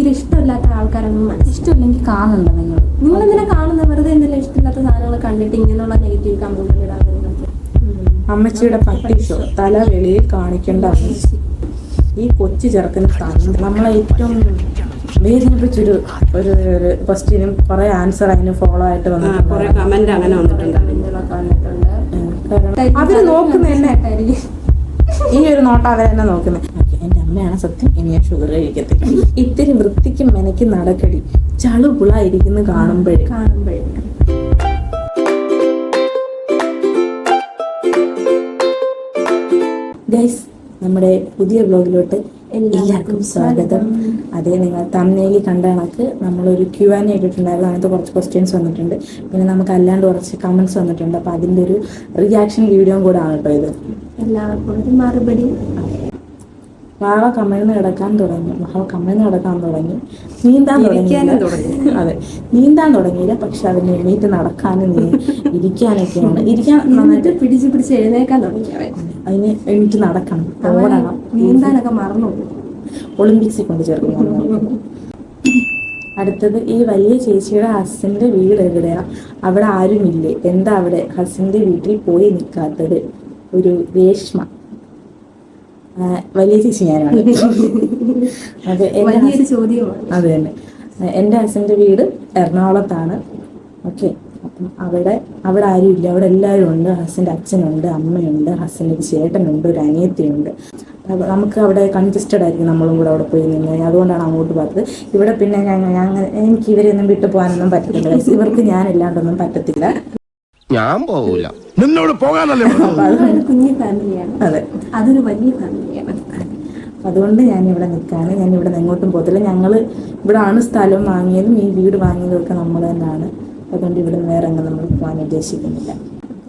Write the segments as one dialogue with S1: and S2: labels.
S1: എന്തെങ്കിലും ഇഷ്ടമില്ലാത്ത ആൾക്കാരൊന്നും ഇഷ്ടമില്ലെങ്കിൽ കാണണ്ട. നിങ്ങൾ എന്തിനാ കാണുന്നത്? വെറുതെ എന്തെങ്കിലും ഇഷ്ടമില്ലാത്ത സാധനങ്ങൾ കണ്ടിട്ട് ഇങ്ങനെയുള്ള നെഗറ്റീവ് കമന്റ് ഇടാൻ.
S2: അമ്മച്ചിയുടെ പട്ടി ഷോ തല വെളിയിൽ കാണിക്കേണ്ട അമ്മച്ചി. ഈ കൊച്ചു ചെറുക്കന് നമ്മളെ ഏറ്റവും വേദനിപ്പിച്ചൊരു ഒരു ക്വസ്റ്റ്യനും കുറെ ആൻസർ അതിന് ഫോളോ ആയിട്ട് വന്നിട്ടുണ്ട്. അവര് നോക്കുന്ന എന്നെ, ഈ ഒരു നോട്ടം അവരെന്നെ നോക്കുന്നത്. എന്റെ അമ്മയാണ് സത്യം, ഇനി ഞാൻ ഷുഗർ കഴിക്കത്തില്ല. ഇത്തിരി വൃത്തിക്കും മെനക്കും നടക്കടി ചളുപുളായിരിക്കുന്നു കാണുമ്പോഴേ. ഗൈസ്, നമ്മുടെ പുതിയ വ്ലോഗിലോട്ട് എല്ലാവർക്കും സ്വാഗതം. അതേ, നിങ്ങൾ തമ്മിലിൽ കണ്ട കണക്ക് നമ്മളൊരു Q&A ഇട്ടിട്ടുണ്ടായിരുന്നു. അതിനകത്ത് കുറച്ച് ക്വസ്റ്റ്യൻസ് വന്നിട്ടുണ്ട്. പിന്നെ നമുക്ക് അല്ലാണ്ട് കുറച്ച് കമൻറ്റ്സ് വന്നിട്ടുണ്ട്. അപ്പോൾ അതിൻ്റെ ഒരു റിയാക്ഷൻ വീഡിയോയും കൂടെ ആണ് കേട്ടോ ഇത്. എല്ലാവർക്കും മറുപടി. വാവ കമിഴ്ന്ന് കിടക്കാൻ തുടങ്ങി. നീന്താൻ തുടങ്ങി. അതെ, നീന്താൻ തുടങ്ങിയില്ല, പക്ഷെ അതിന് എണീറ്റ് നടക്കാനും ഇരിക്കാനൊക്കെയാണ്. ഇരിക്കാൻ നന്നായിട്ട് പിടിച്ച് എഴുന്നേക്കാൻ തുടങ്ങി. അതിന് എണീറ്റ് നടക്കണം, ഓടണം. നീന്താനൊക്കെ മറന്നു. ഒളിമ്പിക്സിൽ കൊണ്ട് ചേർക്കുന്നു. അടുത്തത്, ഈ വലിയ ചേച്ചിയുടെ ഹസ്സിന്റെ വീട് എവിടെയാ? അവിടെ ആരുമില്ലേ? എന്താ അവിടെ ഹസ്സിന്റെ വീട്ടിൽ പോയി നിൽക്കാത്തത്? ഒരു രേഷ്മ. വലിയ ചേച്ചി ഞാനാണ്. അത് അത് തന്നെ. എൻ്റെ ഹസ്സിൻ്റെ വീട് എറണാകുളത്താണ്. ഓക്കെ, അപ്പം അവിടെ ആരും ഇല്ല. അവിടെ എല്ലാവരും ഉണ്ട്. ഹസ്സിൻ്റെ അച്ഛനുണ്ട്, അമ്മയുണ്ട്, ഹസ്സിൻ്റെ ഒരു ചേട്ടനുണ്ട്, ഒരു അനിയത്തിയുണ്ട്. നമുക്ക് അവിടെ കൺജസ്റ്റഡ് ആയിരിക്കും നമ്മളും കൂടെ അവിടെ പോയി നിന്ന്. അതുകൊണ്ടാണ് അങ്ങോട്ട് பார்த்தത്. ഇവിടെ പിന്നെ എനിക്ക് ഇവരെയൊന്നും വിട്ടു പോകാനൊന്നും പറ്റത്തില്ല. ഇവർക്ക് ഞാനില്ലാണ്ടൊന്നും പറ്റത്തില്ല.
S3: ഞാൻ പോകൂല,
S4: നിന്നോട് പോകാനല്ലേ.
S1: കുഞ്ഞു ഫാമിലിയാണ്.
S2: അതെ,
S1: അതൊരു വലിയ ഫാമിലിയാണ്.
S2: അതുകൊണ്ട് ഞാൻ ഇവിടെ നിൽക്കാണ്. ഞാൻ ഇവിടെ നിന്ന് എങ്ങോട്ടും പോകത്തില്ല. ഞങ്ങൾ ഇവിടെ ആണ് സ്ഥലം വാങ്ങിയതും ഈ വീട് വാങ്ങിയതും ഒക്കെ നമ്മൾ തന്നെയാണ്. അതുകൊണ്ട് ഇവിടെ നിന്ന് വേറെ എങ്ങനെ നമ്മൾ പോകാൻ ഉദ്ദേശിക്കുന്നില്ല.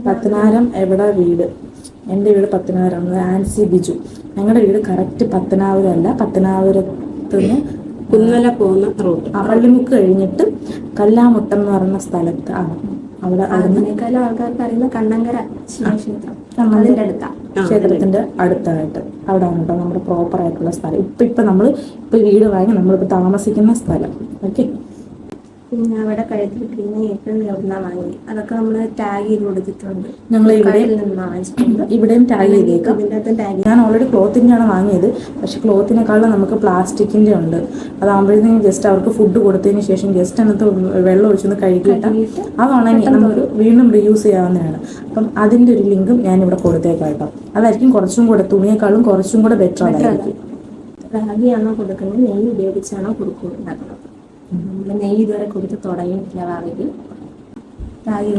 S2: പത്തനാപുരം എവിടെ വീട്? എൻ്റെ വീട് പത്തനാപുരമാണ്. ആൻസി ബിജു. ഞങ്ങളുടെ വീട് കറക്റ്റ് പത്തനാപുരം അല്ല, പത്തനാപുരത്തുനിന്ന്
S1: കുന്നല പോകുന്ന റോഡ്,
S2: പള്ളിമുക്ക് കഴിഞ്ഞിട്ട് കല്ലാമുട്ടം എന്ന് പറയുന്ന സ്ഥലത്ത് ആണ്. അവിടെ
S1: അതിനേക്കാളും ആൾക്കാർക്ക് അറിയുന്ന കണ്ണങ്കര ശിവക്ഷേത്രം,
S2: ക്ഷേത്രത്തിന്റെ അടുത്തായിട്ട് അവിടെ ആണ് കേട്ടോ നമ്മുടെ പ്രോപ്പർ ആയിട്ടുള്ള സ്ഥലം. ഇപ്പൊ നമ്മൾ വീട് വാങ്ങി നമ്മളിപ്പോ താമസിക്കുന്ന സ്ഥലം. ഓക്കെ,
S1: പിന്നെ അവിടെ കഴുത്തിൽ പിന്നെ ഏറ്റവും എവിടുന്നാ വാങ്ങി അതൊക്കെ നമ്മള് ടാഗ് ചെയ്ത് കൊടുത്തിട്ടുണ്ട്.
S2: ഞങ്ങൾ ഇവിടെയും ടാഗ് ചെയ്തേക്കാം. ഞാൻ ഓൾറെഡി ക്ലോത്തിൻ്റെയാണ് വാങ്ങിയത്. പക്ഷെ ക്ലോത്തിനേക്കാളും നമുക്ക് പ്ലാസ്റ്റിക്കിന്റെ ഉണ്ട്. അതാകുമ്പോഴത്തേക്കും ജസ്റ്റ് അവർക്ക് ഫുഡ് കൊടുത്തതിന് ശേഷം ജസ്റ്റ് അതിനകത്ത് വെള്ളം ഒഴിച്ചൊന്ന് കഴുകിയിട്ട് അതാണെങ്കിൽ നമുക്ക് വീണ്ടും റീയൂസ് ചെയ്യാവുന്നതാണ്. അപ്പം അതിന്റെ ഒരു ലിങ്കും ഞാൻ ഇവിടെ കൊടുത്തേക്കാം കേട്ടോ. അതായിരിക്കും കുറച്ചും കൂടെ, തുണിയേക്കാളും കുറച്ചും കൂടെ ബെറ്റർ ആയിരിക്കും.
S1: റാഗിയാണോ കൊടുക്കുന്നത്, നെയ്യ് ഉപയോഗിച്ചാണോ ഉണ്ടാക്കുന്നത്? നമ്മൾ നെയ്യ് ഇതുവരെ കൊടുത്ത് തുടങ്ങിയിട്ടില്ല.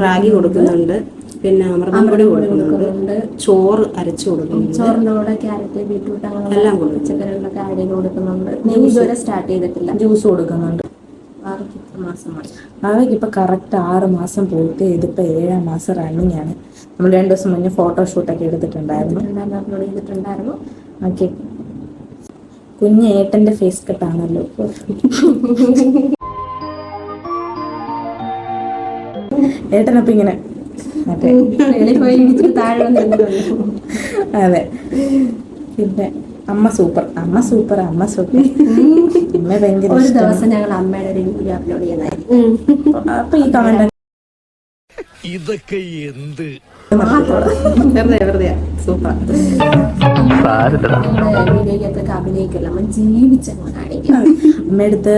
S5: റാഗി കൊടുക്കുന്നുണ്ട്, പിന്നെ അമൃതപ്പൊടി കൊടുക്കുന്നുണ്ട്, ചോറ് അരച്ചു കൊടുക്കുന്നുണ്ട്,
S1: ചോറിന്റെ കൂടെ ക്യാരറ്റ്, ബീറ്റ്റൂട്ട് അങ്ങനെ എല്ലാം പച്ചക്കറികളൊക്കെ ആഡ് ചെയ്ത് കൊടുക്കുന്നുണ്ട്. നെയ്യ് ഇതുവരെ സ്റ്റാർട്ട് ചെയ്തിട്ടില്ല.
S2: ജ്യൂസ് കൊടുക്കുന്നുണ്ട്. അവയ്ക്ക് ഇപ്പൊ കറക്റ്റ് 6 മാസം പോയിട്ട് ഇതിപ്പോ 7ാം മാസം റണ്ണിങ് ആണ്. നമ്മൾ 2 ദിവസം മുന്നേ ഫോട്ടോഷൂട്ടൊക്കെ എടുത്തിട്ടുണ്ടായിരുന്നു. ഓക്കെ, കുഞ്ഞ് ഏട്ടന്റെ ഫേസ് കട്ടാണല്ലോ. ഏട്ടനപ്പൊ ഇങ്ങനെ അതെ. പിന്നെ അമ്മ സൂപ്പർ. അമ്മ ഭയങ്കര.
S1: ഒരു ദിവസം ഞങ്ങൾ അമ്മയുടെ ഒരു വീഡിയോ അപ്ലോഡ് ചെയ്യുന്നതായിരിക്കും.
S2: അപ്പൊ ഈ കമന്റ്
S4: ഇതൊക്കെ എന്ത്
S5: വെറുതെ സൂപ്പർ.
S1: വീഡിയോയ്ക്കൊക്കെ അഭിനയിക്കില്ല, അമ്മ ജീവിച്ചങ്ങ് കാണിക്കും.
S2: അമ്മയടുത്ത്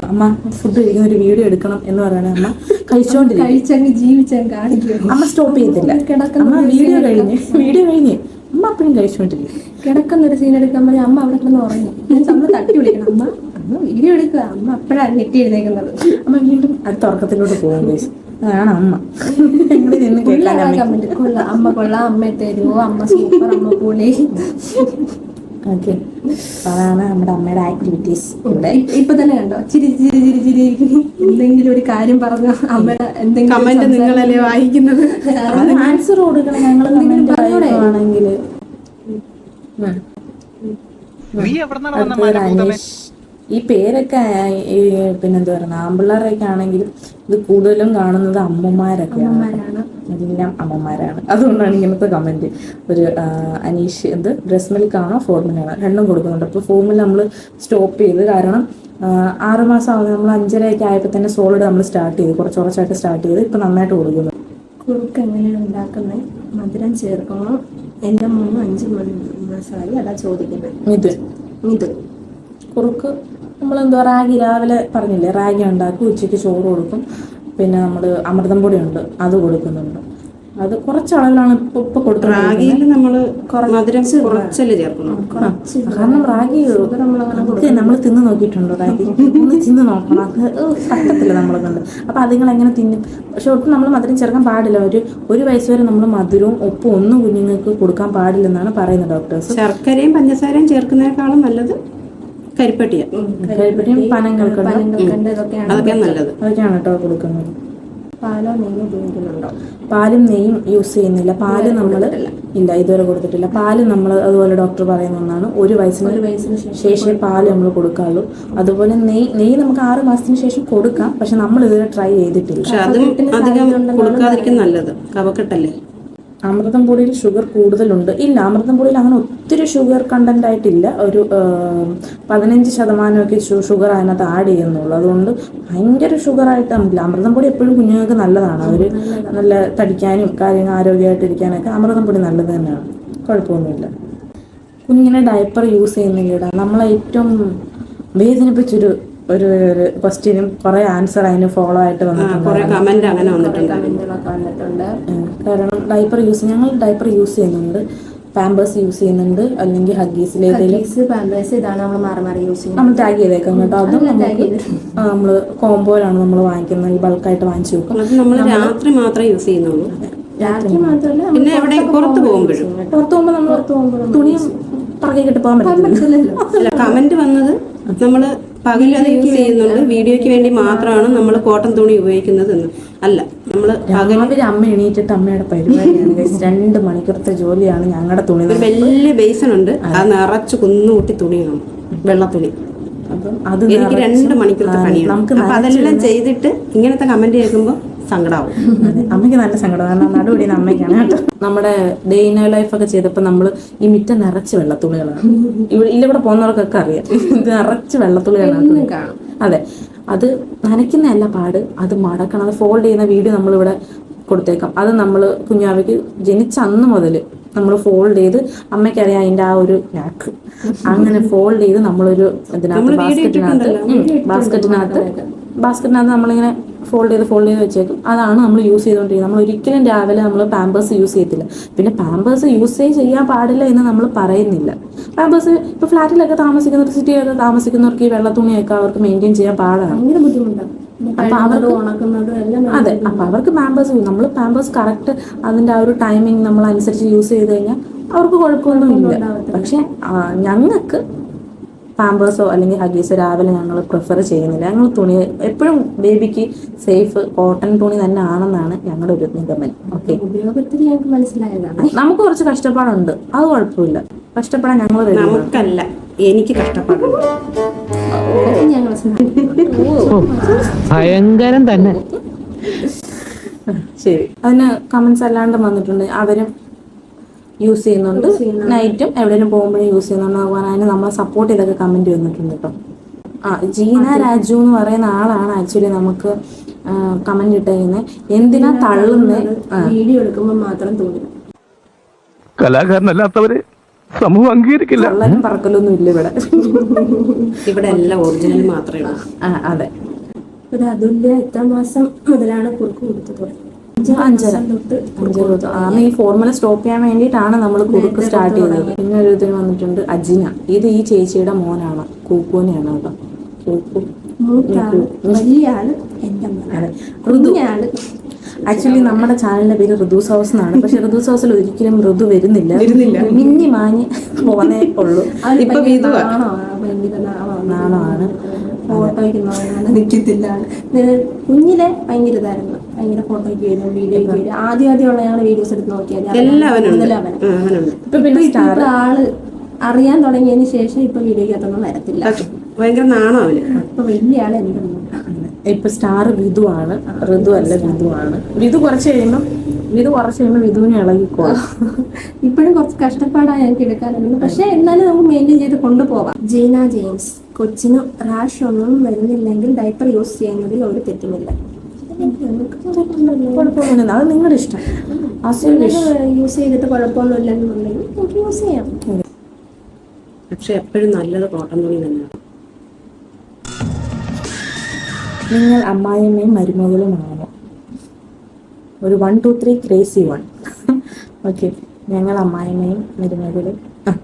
S2: അമ്മ ഫുഡ് കഴിക്കുന്ന ഒരു വീഡിയോ എടുക്കണം എന്ന് പറയുന്നത് അമ്മ കഴിച്ചോണ്ടിരിക്കും,
S1: ജീവിച്ചങ്ങ് കാണിക്കും.
S2: അമ്മ സ്റ്റോപ്പ് ചെയ്യത്തില്ല. അമ്മ വീഡിയോ കഴിഞ്ഞ് അമ്മ അപ്പഴും കഴിച്ചോണ്ടിരിക്കും.
S1: കിടക്കുന്നൊരു സീൻ എടുക്കാൻ പറഞ്ഞാൽ അമ്മ അവിടെ കിടന്ന് ഉറങ്ങി. അമ്മ തട്ടി വിളിക്കണം, അമ്മ വീഡിയോ എടുക്കുക. അമ്മ അപ്പോഴാണ് നെറ്റി എഴുന്നേക്കുന്നത്.
S2: അമ്മ വീണ്ടും അടുത്ത ഉറക്കത്തിലോട്ട് പോകും. അതാണ് അമ്മ.
S1: അമ്മ കൊള്ളാം, അമ്മ തരുമോ, അമ്മ സൂപ്പർ, അമ്മ പൊളി.
S2: ഓക്കെ, അതാണ് നമ്മുടെ അമ്മയുടെ ആക്ടിവിറ്റീസ്. ഇവിടെ
S1: ഇപ്പൊ തന്നെ കണ്ടോ ചിരി എന്തെങ്കിലും ഒരു കാര്യം പറഞ്ഞ അമ്മയുടെ എന്തെങ്കിലും
S5: കമന്റ് നിങ്ങളല്ലേ വായിക്കുന്നത്,
S2: ആൻസർ കൊടുക്കണം. ഞങ്ങൾ ആണെങ്കിൽ ഈ പേരൊക്കെ പിന്നെന്താ പറയുക, ആമ്പിള്ളേരൊക്കെ ആണെങ്കിലും ഇത് കൂടുതലും കാണുന്നത് അമ്മമാരൊക്കെയാണ്. എല്ലാം അമ്മമാരാണ്. അതുകൊണ്ടാണ് ഇങ്ങനത്തെ കമന്റ്. ഒരു അനീഷ് ബ്രസ്റ്റ് മിൽക്ക് ആണോ ഫോർമുലയാണോ രണ്ടും കൊടുക്കുന്നുണ്ട്. അപ്പോൾ ഫോർമുല നമ്മൾ സ്റ്റോപ്പ് ചെയ്ത്, കാരണം 6 മാസം ആവുന്നത് നമ്മൾ 5.5 ആയപ്പോൾ തന്നെ സോളിഡ് നമ്മൾ സ്റ്റാർട്ട് ചെയ്തു, കുറച്ചായിട്ട് സ്റ്റാർട്ട് ചെയ്ത് ഇപ്പം നന്നായിട്ട് കൊടുക്കുന്നു.
S1: കുറുക്ക് എങ്ങനെയാണ് ഉണ്ടാക്കുന്നത്? മധുരം ചേർക്കുമ്പോൾ എൻ്റെ മോന് 5 മാസമായി, അതാ ചോദിക്കുന്നത്. ഇത്
S2: കുറുക്ക് നമ്മളെന്തോ റാഗി രാവിലെ പറഞ്ഞില്ലേ, റാഗി ഉണ്ടാക്കും, ഉച്ചയ്ക്ക് ചോറ് കൊടുക്കും, പിന്നെ നമ്മൾ അമൃതം പൊടിയുണ്ട് അത് കൊടുക്കുന്നുണ്ട്. അത് കുറച്ച് അളവിലാണ് ഇപ്പൊ കൊടുക്കുന്നത്.
S5: റാഗിയിൽ നമ്മള് മധുരം കുറച്ചല്ലേ ചേർക്കണം.
S2: കാരണം റാഗി നമ്മൾ തിന്ന് നോക്കിയിട്ടുണ്ടോ? റാഗി ഒന്ന് തിന്ന് നോക്കണം, അത് പറ്റത്തില്ല നമ്മളെ കൊണ്ട്. അപ്പൊ അതുങ്ങൾ എങ്ങനെ തിന്നും? പക്ഷെ ഒട്ടും നമ്മൾ മധുരം ചേർക്കാൻ പാടില്ല. ഒരു വയസ്സ് വരെ നമ്മൾ മധുരവും ഉപ്പും ഒന്നും കുഞ്ഞുങ്ങൾക്ക് കൊടുക്കാൻ പാടില്ലെന്നാണ് പറയുന്നത് ഡോക്ടേഴ്സ്.
S5: ശർക്കരയും പഞ്ചസാരയും ചേർക്കുന്നതിനേക്കാളും നല്ലത്
S2: കരിപ്പട്ടിയും പനങ്ങൾക്കുണ്ട്,
S5: അതൊക്കെയാണ് നല്ലത്.
S2: അതൊക്കെയാണ് കേട്ടോ കൊടുക്കുന്നത്.
S1: പാലോ നെയ്യോ ഉപയോഗിക്കുന്നുണ്ടോ?
S2: പാലും നെയ്യും യൂസ് ചെയ്യുന്നില്ല. പാല് നമ്മൾ ഇല്ല, ഇതുവരെ കൊടുത്തിട്ടില്ല. പാല് നമ്മൾ അതുപോലെ ഡോക്ടർ പറയുന്ന ഒന്നാണ്, 1 വയസ്സിന് ശേഷം പാല് നമ്മൾ കൊടുക്കാറുള്ളൂ. അതുപോലെ നെയ്യ് നമുക്ക് 6 മാസത്തിന് ശേഷം കൊടുക്കാം, പക്ഷെ നമ്മൾ ഇതുവരെ ട്രൈ ചെയ്തിട്ടില്ല.
S5: പക്ഷെ അതും അധികം കൊടുക്കാതിരിക്കും നല്ലത്, കഫക്കെട്ടല്ലേ.
S2: അമൃതം പൊടിയിൽ ഷുഗർ കൂടുതലുണ്ട്? ഇല്ല, അമൃതം പൊടിയിൽ അങ്ങനെ ഒത്തിരി ഷുഗർ കണ്ടന്റ് ആയിട്ടില്ല. ഒരു 15% ഷുഗർ അതിനകത്ത് ആഡ് ചെയ്യുന്നുള്ളൂ. അതുകൊണ്ട് ഭയങ്കര ഷുഗറായിട്ട് നമുക്കില്ല. അമൃതം പൊടി എപ്പോഴും കുഞ്ഞുങ്ങൾക്ക് നല്ലതാണ്. അവർ നല്ല തടിക്കാനും കാര്യങ്ങൾ ആരോഗ്യമായിട്ടിരിക്കാനൊക്കെ അമൃതം പൊടി നല്ലത് തന്നെയാണ്, കുഴപ്പമൊന്നുമില്ല. കുഞ്ഞിനെ ഡയപ്പർ യൂസ് ചെയ്യുന്നില്ല. നമ്മളെ ഏറ്റവും വേദനിപ്പിച്ചൊരു ഒരു ക്വസ്റ്റ്യനും കുറെ ആൻസർ അതിന് ഫോളോ ആയിട്ട് വന്നിട്ടുണ്ട്. കാരണം ഞങ്ങൾ ഡയപ്പർ യൂസ് ചെയ്യുന്നുണ്ട്, പാമ്പേഴ്സ് യൂസ് ചെയ്യുന്നുണ്ട്, അല്ലെങ്കിൽ ഹഗ്ഗീസിലേതെങ്കിലും നമ്മൾ ടാഗ് ചെയ്തേക്കാം കേട്ടോ. അതും നമ്മൾ കോംബോയിലാണ് നമ്മൾ വാങ്ങിക്കുന്നത്, ബൾക്കായിട്ട് വാങ്ങിച്ചു വെക്കും.
S5: നമ്മൾ രാത്രി മാത്രമേ യൂസ് ചെയ്യുന്നുള്ളൂ. പിന്നെ എവിടെ പുറത്ത് പോകുമ്പോൾ
S2: നമ്മൾ തുണി പറക്കി കിട്ടി പോകാൻ പറ്റില്ല.
S5: കമന്റ് വന്നത് നമ്മള് പകൽ അത് യൂസ് ചെയ്യുന്നുണ്ട്, വീഡിയോയ്ക്ക് വേണ്ടി മാത്രമാണ് നമ്മൾ കോട്ടൺ തുണി ഉപയോഗിക്കുന്നത് എന്ന്. അല്ല, നമ്മള്
S2: രാവിലെ അമ്മ എണീറ്റിട്ട് അമ്മയുടെ പരിപാടിയാണ് 2 മണിക്കൂറത്തെ ജോലിയാണ് ഞങ്ങളുടെ തുണി.
S5: ഒരു വലിയ ബേസൺ ഉണ്ട്, അത് നിറച്ച് കുന്നുകൂട്ടി തുണിയാണ്, വെള്ള തുണി.
S2: അപ്പം അത്
S5: എനിക്ക് 2 മണിക്കൂറത്തെ പണിയാണ്. അപ്പൊ അതെല്ലാം ചെയ്തിട്ട് ഇങ്ങനത്തെ കമന്റ് കേൾക്കുമ്പോൾ സങ്കടമാവും.
S2: അമ്മയ്ക്ക് നല്ല സങ്കടം, കാരണം നടുപടിയുന്ന അമ്മയ്ക്കാണ് കേട്ടോ. നമ്മുടെ ഡേ ഇൻ ലൈഫ് ഒക്കെ ചെയ്തപ്പോൾ നമ്മൾ ഈ മിറ്റ നിറച്ച് വെള്ളത്തുണികളാണ്. ഇവിടെ പോകുന്നവർക്കൊക്കെ അറിയാം, ഇത് നിറച്ച് വെള്ളത്തുണികളാണ് കാണും. അതെ, അത് നനയ്ക്കുന്നതല്ല പാട്, അത് മടക്കണം. അത് ഫോൾഡ് ചെയ്യുന്ന വീഡിയോ നമ്മളിവിടെ കൊടുത്തേക്കാം. അത് നമ്മൾ കുഞ്ഞാവയ്ക്ക് ജനിച്ച അന്ന് മുതൽ നമ്മൾ ഫോൾഡ് ചെയ്ത്, അമ്മയ്ക്കറിയാം അതിൻ്റെ ആ ഒരു നാക്ക്, അങ്ങനെ ഫോൾഡ് ചെയ്ത് നമ്മളൊരു ഇതിനകത്ത് ബാസ്ക്കറ്റിനകത്ത് നമ്മളിങ്ങനെ ഫോൾഡ് ചെയ്ത് വെച്ചേക്കും. അതാണ് നമ്മൾ യൂസ് ചെയ്തുകൊണ്ടിരിക്കുന്നത്. നമ്മൾ ഒരിക്കലും രാവിലെ നമ്മൾ പാമ്പേഴ്സ് യൂസ് ചെയ്യത്തില്ല. പിന്നെ പാമ്പേഴ്സ് യൂസ് ചെയ്യാൻ പാടില്ല എന്ന് നമ്മൾ പറയുന്നില്ല. പാമ്പേഴ്സ് ഇപ്പോൾ ഫ്ലാറ്റിലൊക്കെ താമസിക്കുന്നവർ, സിറ്റിയിലൊക്കെ താമസിക്കുന്നവർക്ക് ഈ വെള്ളത്തുണിയൊക്കെ അവർക്ക് മെയിൻറ്റെയിൻ ചെയ്യാൻ പാടാണ്,
S1: ഭയങ്കര ബുദ്ധിമുട്ടാണ്.
S2: അപ്പൊ അതെ, അപ്പൊ അവർക്ക് പാമ്പേഴ്സ് നമ്മൾ പാമ്പേഴ്സ് കറക്റ്റ് അതിന്റെ ആ ഒരു ടൈമിങ് നമ്മൾ അനുസരിച്ച് യൂസ് ചെയ്ത് കഴിഞ്ഞാൽ അവർക്ക് കുഴപ്പമൊന്നുമില്ല. പക്ഷെ ഞങ്ങൾക്ക് പാമ്പേഴ്സോ അല്ലെങ്കിൽ ഹഗീസോ രാവിലെ ഞങ്ങൾ പ്രിഫർ ചെയ്യുന്നില്ല. ഞങ്ങൾ തുണി എപ്പോഴും ബേബിക്ക് സേഫ് കോട്ടൺ തുണി തന്നെ ആണെന്നാണ് ഞങ്ങളുടെ ഒരു നിഗമനം. ഓക്കെ,
S1: ഉപയോഗത്തിൽ ഞങ്ങൾക്ക് മനസ്സിലായതാണ്.
S2: നമുക്ക് കുറച്ച് കഷ്ടപ്പാടുണ്ട്, അത് കുഴപ്പമില്ല. കഷ്ടപ്പെടാൻ ഞങ്ങൾ
S5: നമുക്കല്ല, എനിക്ക് കഷ്ടപ്പാടുണ്ട്.
S1: ഞങ്ങൾ
S6: ഭയങ്കരം തന്നെ.
S2: ശരി, അതിന് കമന്റ്സ് അല്ലാണ്ട് വന്നിട്ടുണ്ട്. അവരും യൂസ് ചെയ്യുന്നുണ്ട്, നൈറ്റും എവിടെയും പോകുമ്പോഴും യൂസ് ചെയ്യുന്നുണ്ട്. അതിന് നമ്മളെ സപ്പോർട്ട് ചെയ്തൊക്കെ കമന്റ് വന്നിട്ടുണ്ട് കേട്ടോ. ജീന രാജു എന്ന് പറയുന്ന ആളാണ് ആക്ച്വലി നമുക്ക് കമന്റ് ഇട്ടിരുന്നത്. എന്തിനാ തള്ളുന്നത്?
S1: വീഡിയോ എടുക്കുമ്പോൾ മാത്രം തോന്നി.
S4: കലാകാരനല്ലാത്തവരെ സമൂഹം അംഗീകരിക്കില്ല.
S2: കള്ളനും പറക്കലൊന്നും ഇല്ല ഇവിടെ.
S5: ഇവിടെ എല്ലാം ഒറിജിനൽ മാത്രമേ ഉള്ളൂ.
S2: അതെ,
S1: ഒരു അതുല്യ എത്ര മാസം മുതലാണ് കുറുക്ക് കൊടുത്തത്?
S2: 5 അന്ന് ഈ ഫോർമുല സ്റ്റോപ്പ് ചെയ്യാൻ വേണ്ടിയിട്ടാണ് നമ്മൾ കുറുക്ക് സ്റ്റാർട്ട് ചെയ്തത്. പിന്നെ ഒരു ഇതിന് വന്നിട്ടുണ്ട് അജിന. ഇത് ഈ ചേച്ചിയുടെ മോനാണ്, കൂക്കൂനെയാണ് കേട്ടോ. കൂക്കു
S1: വലിയ ആള് എന്റെ ഋതുവാണ്.
S2: ആക്ച്വലി നമ്മുടെ ചാനലിന്റെ പേര് ഋതുസ് ഹൗസ് എന്നാണ്. പക്ഷെ ഋതുസ് ഹൗസിൽ ഒരിക്കലും ഋതു വരുന്നില്ല, മിന്നി മാഞ്ഞ് പോന്നേ ഉള്ളൂ. നാണമാണ്.
S1: ഫോട്ടോയ്ക്ക് നിൽക്കത്തില്ല. കുഞ്ഞിലെ ഭയങ്കര ഇതായിരുന്നു, ഭയങ്കര ഫോട്ടോയ്ക്ക് വരും, വീഡിയോയ്ക്ക് വരും. ആദ്യമുള്ള ഞങ്ങൾ വീഡിയോസ് എടുത്ത് നോക്കിയാൽ ഇപ്പൊ ആള് അറിയാൻ തുടങ്ങിയതിന് ശേഷം ഇപ്പൊ വീഡിയോക്കകത്തൊന്നും വരത്തില്ല.
S5: ഭയങ്കര നാണോ അവന്.
S1: ഇപ്പൊ വലിയ ആള് എന്തെങ്കിലും
S2: ഇപ്പൊ സ്റ്റാർ വിധു ആണ്, ഋതു അല്ല വിധു ആണ്. വിധു കുറച്ച് കഴിയുമ്പോൾ വിധുവിനെ ഇളകിക്കോളാം.
S1: ഇപ്പോഴും കുറച്ച് കഷ്ടപ്പാടാണ് ഞങ്ങൾക്ക് എടുക്കാനുള്ളത്, പക്ഷെ എന്നാലും നമുക്ക് മെയിൻറ്റെയിൻ ചെയ്ത് കൊണ്ടുപോവാം. ജീന ജെയിംസ്, കൊച്ചിന് റാഷ് ഒന്നും വരുന്നില്ലെങ്കിൽ ഡയപ്പർ യൂസ് ചെയ്യുന്നതിൽ ഒരു തെറ്റുമില്ല.
S2: കുഴപ്പമൊന്നുമില്ല, അത് നിങ്ങളുടെ ഇഷ്ടം.
S1: യൂസ് ചെയ്തിട്ട് കുഴപ്പമൊന്നുമില്ലെന്നുണ്ടെങ്കിൽ നമുക്ക് യൂസ് ചെയ്യാം.
S5: പക്ഷെ എപ്പോഴും നല്ലത് കോട്ടൺ തുണി തന്നെയാണ്.
S2: നിങ്ങൾ അമ്മായിയമ്മയും മരുമകളുമാണോ? ഒരു 1 2 3 ക്രേസി 1. ഓക്കെ, ഞങ്ങൾ അമ്മായിയമ്മയും മരുമകളും.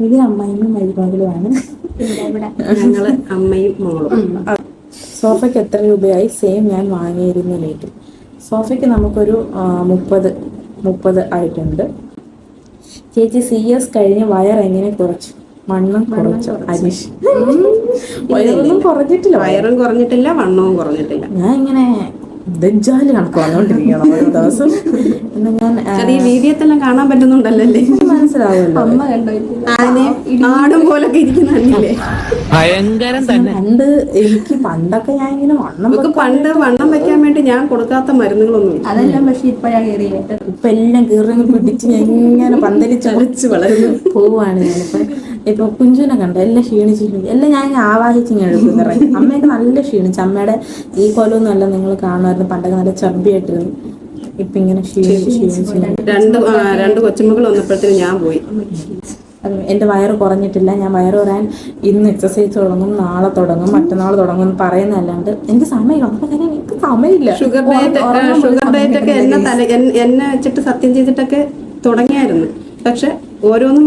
S2: ഇത് അമ്മായിയമ്മയും മരുമകളുമാണ്.
S5: ഞങ്ങള് അമ്മയും മോളും.
S2: സോഫയ്ക്ക് എത്ര രൂപയായി? സെയിം ഞാൻ വാങ്ങിയിരുന്നില്ലെങ്കിൽ. സോഫയ്ക്ക് നമുക്കൊരു 30 ആയിട്ടുണ്ട്. ചേച്ചി CS കഴിഞ്ഞ് വയർ എങ്ങനെ കുറച്ചു? മണ്ണും കുറച്ചു. അനീഷ് വയറൊന്നും കുറഞ്ഞിട്ടില്ല.
S5: വയറും കുറഞ്ഞിട്ടില്ല, വണ്ണവും കുറഞ്ഞിട്ടില്ല.
S2: ഞാൻ ഇങ്ങനെ ദജ്ജാല് കണക്ക് വന്നോണ്ടിരിക്കണം ഓരോ ദിവസം. എന്ന് ഞാൻ
S5: ഈ വീഡിയോത്തെല്ലാം കാണാൻ പറ്റുന്നുണ്ടല്ലേ?
S2: മനസ്സിലാവുമല്ലോ.
S1: അമ്മ കണ്ടോ
S5: അതിനെ ആടും പോലൊക്കെ ഇരിക്കുന്നില്ലേ?
S4: ഭയങ്കരം തന്നെ.
S2: പണ്ട് എനിക്ക് പണ്ടൊക്കെ ഞാൻ ഇങ്ങനെ
S5: നമുക്ക് പണ്ട് വണ്ണം വെക്കാൻ വേണ്ടി ഞാൻ കൊടുക്കാത്ത മരുന്നുകളൊന്നും ഇല്ല.
S1: അതെല്ലാം പക്ഷെ ഇപ്പഴാ കയറിയത്.
S2: ഇപ്പൊ എല്ലാം കീറി പിടിച്ച് ഞാൻ ഇങ്ങനെ പന്തലിച്ച് വളർന്നു പോവാണ് ഞാനിപ്പോ. ഇപ്പൊ കുഞ്ചുനെ കണ്ട എല്ലാം ക്ഷീണിച്ചു, എല്ലാം ഞാൻ ആവാഹിച്ച് ഞാൻ എടുക്കുന്നിറങ്ങി. അമ്മയൊക്കെ നല്ല ക്ഷീണിച്ചു. അമ്മയുടെ ഈ കൊലമൊന്നും അല്ല നിങ്ങൾ കാണുമായിരുന്നു, പണ്ടൊക്കെ നല്ല ചബ്ബിയായിട്ടിരുന്നു. ഇപ്പൊ ഇങ്ങനെ ക്ഷീണിച്ച്
S5: രണ്ട് കൊച്ചുമക്കൾ വന്നപ്പോഴത്തേനും ഞാൻ പോയി.
S2: എന്റെ വയറ് കുറഞ്ഞിട്ടില്ല. ഞാൻ വയറ് കുറയാൻ ഇന്ന് എക്സസൈസ് തുടങ്ങും, നാളെ തുടങ്ങും, മറ്റന്നാൾ തുടങ്ങും എന്ന് പറയുന്നതല്ലാണ്ട് എനിക്ക് സമയമില്ല. അപ്പൊ കാര്യം എനിക്ക് സമയമില്ല.
S5: ഷുഗർ ഡയറ്റ് ഒക്കെ എന്നെ വെച്ചിട്ട് സത്യം ചെയ്തിട്ടൊക്കെ തുടങ്ങിയായിരുന്നു. പക്ഷെ ഓരോന്നും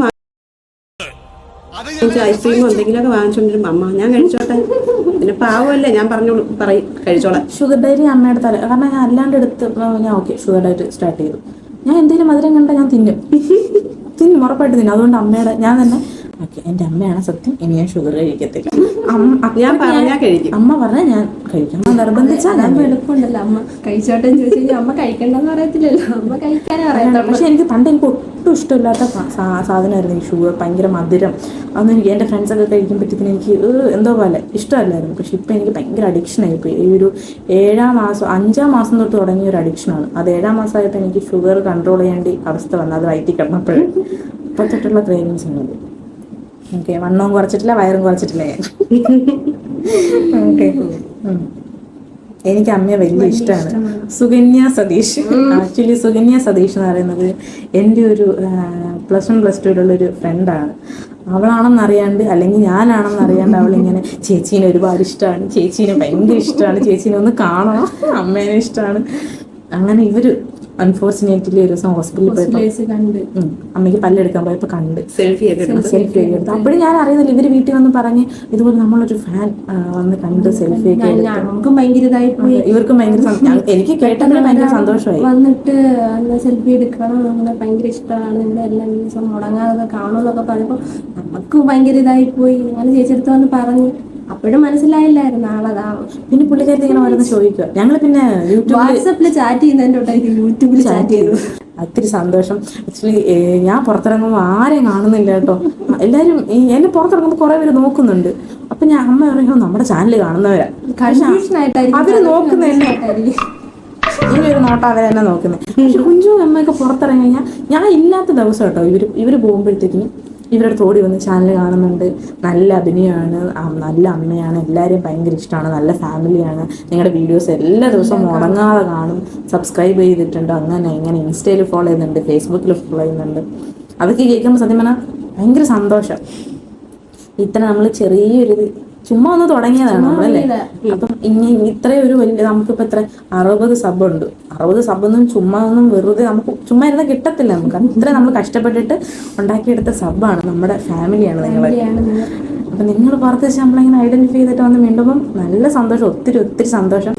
S5: ഐസ്ക്രീമോ എന്തെങ്കിലുമൊക്കെ വാങ്ങിച്ചോണ്ടിരുമ്പോ അമ്മ ഞാൻ കഴിച്ചോട്ടെ, പിന്നെ പാവമല്ലേ, ഞാൻ പറയും കഴിച്ചോളാം.
S2: ഷുഗർ ഡയറ്റ് അമ്മയുടെ തല, കാരണം ഞാൻ അല്ലാണ്ട് എടുത്ത് ഞാൻ ഓക്കെ ഷുഗർ ഡയറ്റ് സ്റ്റാർട്ട് ചെയ്തു. ഞാൻ എന്തെങ്കിലും മധുരം കണ്ടാൽ ഞാൻ തിന്നും ഉറപ്പായിട്ട് തിന്നും. അതുകൊണ്ട് അമ്മയുടെ ഞാൻ തന്നെ ഓക്കെ എന്റെ അമ്മയാണ് സത്യം, ഇനി ഞാൻ ഷുഗർ കഴിക്കത്തില്ല. അമ്മ പറഞ്ഞാൽ ഞാൻ കഴിക്കും, അമ്മ നിർബന്ധിച്ചാൽ ഞാൻ
S1: എളുപ്പമുണ്ടല്ലോ. അമ്മ കഴിച്ചോട്ടെ എന്ന് ചോദിച്ചു കഴിഞ്ഞാൽ അമ്മ കഴിക്കണ്ടെന്ന് പറയത്തില്ലല്ലോ, അമ്മ കഴിക്കാനേ അറിയത്തുള്ളൂ.
S2: പക്ഷെ എനിക്ക് പണ്ട് എനിക്ക് ഒട്ടും ഇഷ്ടമില്ലാത്ത സാധനമായിരുന്നു ഈ ഷുഗർ. ഭയങ്കര മധുരം. അതൊന്നും എനിക്ക് എൻ്റെ ഫ്രണ്ട്സൊക്കെ കഴിക്കുമ്പോഴത്തേക്കിനും എനിക്ക് എന്തോ പോലെ ഇഷ്ടമല്ലായിരുന്നു. പക്ഷെ ഇപ്പം എനിക്ക് ഭയങ്കര അഡിക്ഷനായിപ്പോയി. ഈ ഒരു 5-ാം മാസം തൊട്ട് തുടങ്ങിയ ഒരു അഡിക്ഷനാണ് അത്. 7-ാം മാസമായപ്പോൾ എനിക്ക് ഷുഗർ കൺട്രോൾ ചെയ്യേണ്ട അവസ്ഥ വന്നു. അത് വയറ്റിൽ കിടന്നപ്പോഴും ഇപ്പം തൊട്ടുള്ള ക്രേവിങ്സ് ഉണ്ട്. ഓക്കെ, വണ്ണവും കുറച്ചിട്ടില്ല, വയറും കുറച്ചിട്ടില്ല ഞാൻ. ഓക്കെ, എനിക്ക് അമ്മയെ വലിയ ഇഷ്ടമാണ്. സുകന്യ സതീഷ്. ആക്ച്വലി സുകന്യ സതീഷ് എന്ന് പറയുന്നത് എൻ്റെ ഒരു +1 +2 ഫ്രണ്ടാണ്. അവളാണെന്ന് അറിയാണ്ട് അല്ലെങ്കിൽ ഞാനാണെന്ന് അറിയാണ്ട് അവളിങ്ങനെ ചേച്ചീനെ ഒരുപാട് ഇഷ്ടമാണ്, ചേച്ചീനെ ഭയങ്കര ഇഷ്ടമാണ്, ചേച്ചീനെ ഒന്ന് കാണണം, അമ്മേനെ ഇഷ്ടമാണ്. അങ്ങനെ ഇവര് അൺഫോർച്ചുനേറ്റ്ലി ഒരു ദിവസം ഹോസ്പിറ്റലിൽ പോയപ്പോൾ അമ്മയ്ക്ക് പല്ലെടുക്കാൻ പോയപ്പോൾ കണ്ട് സെൽഫി ഒക്കെ എടുത്തു. അപ്പോഴും ഞാൻ അറിയുന്നില്ല, ഇവര് വീട്ടിൽ വന്ന് പറഞ്ഞ് ഇതുപോലെ നമ്മളൊരു ഫാൻ വന്ന് കണ്ട് സെൽഫി ഒക്കെ
S1: നമുക്കും ഭയങ്കര ഇതായിപ്പോയി,
S2: ഇവർക്കും ഭയങ്കര എനിക്ക് കേട്ടപ്പോൾ ഭയങ്കര സന്തോഷമായി.
S1: വന്നിട്ട് സെൽഫി എടുക്കണം, നമ്മളെ ഭയങ്കര ഇഷ്ടമാണ്, നിങ്ങളുടെ എല്ലാ ദിവസം മുടങ്ങാതെ കാണുമെന്നൊക്കെ പറയുമ്പോൾ നമുക്ക് ഭയങ്കര ഇതായിപ്പോയി. അങ്ങനെ ചേച്ചിയെടുത്ത് വന്ന് പറഞ്ഞു. അപ്പോഴും മനസ്സിലായില്ലായിരുന്നു ആളതാണ്.
S2: പിന്നെ പുള്ളിക്കാരത്തി ഇങ്ങനെ ഓരോന്ന് ചോദിക്കുക. ഞങ്ങൾ പിന്നെ
S1: വാട്സാപ്പിൽ ചാറ്റ് ചെയ്യുന്നതിൻ്റെ യൂട്യൂബിൽ ചാറ്റ് ചെയ്തു.
S2: ഒത്തിരി സന്തോഷം. ആക്ച്വലി ഞാൻ പുറത്തിറങ്ങുമ്പോൾ ആരെയും കാണുന്നില്ല കേട്ടോ. എല്ലാവരും എന്നെ പുറത്തിറങ്ങുമ്പോൾ കുറെ പേര് നോക്കുന്നുണ്ട്. അപ്പൊ ഞാൻ അമ്മ പറയുമ്പോൾ നമ്മുടെ ചാനൽ കാണുന്നവരാ, അവര് നോക്കുന്നതന്നെ ഇനി ഒരു നോട്ടം അവരെന്നെ നോക്കുന്നത്. പക്ഷെ കുഞ്ചു അമ്മയൊക്കെ പുറത്തിറങ്ങി കഴിഞ്ഞാൽ ഞാൻ ഇല്ലാത്ത ദിവസം കേട്ടോ ഇവര് പോകുമ്പോഴത്തേക്കിനും ഇവരുടെ തോടി വന്ന് ചാനൽ കാണുന്നുണ്ട്. നല്ല അഭിനയമാണ്, നല്ല അമ്മയാണ്, എല്ലാവരെയും ഭയങ്കര ഇഷ്ടമാണ്, നല്ല ഫാമിലിയാണ്, നിങ്ങളുടെ വീഡിയോസ് എല്ലാ ദിവസവും മുടങ്ങാതെ കാണും, സബ്സ്ക്രൈബ് ചെയ്തിട്ടുണ്ട്, അങ്ങനെ ഇങ്ങനെ ഇൻസ്റ്റയിൽ ഫോളോ ചെയ്യുന്നുണ്ട്, ഫേസ്ബുക്കിൽ ഫോളോ ചെയ്യുന്നുണ്ട്. അതൊക്കെ കേൾക്കുമ്പോൾ സത്യം പറഞ്ഞാൽ ഭയങ്കര സന്തോഷം. ഇത്ര നമ്മൾ ചെറിയൊരു ചുമ്മാ ഒന്ന് തുടങ്ങിയതാണ് നമ്മളല്ലേ. അപ്പം ഇനി ഇത്രയും ഒരു വലിയ നമുക്കിപ്പോൾ എത്ര 60 സബുണ്ട്. 60 സബൊന്നും ചുമ്മാ ഒന്നും വെറുതെ നമുക്ക് ചുമ്മാ ഇരുന്ന് കിട്ടത്തില്ല. നമുക്ക് അത്ര നമ്മൾ കഷ്ടപ്പെട്ടിട്ട് ഉണ്ടാക്കിയെടുത്ത സബ്ബാണ്, നമ്മുടെ ഫാമിലിയാണ് നിങ്ങളെ. അപ്പം നിങ്ങൾ പുറത്ത് വെച്ച് നമ്മളിങ്ങനെ ഐഡന്റിഫൈ ചെയ്തിട്ട് വന്ന് വീണ്ടുമ്പം നല്ല സന്തോഷം, ഒത്തിരി സന്തോഷം.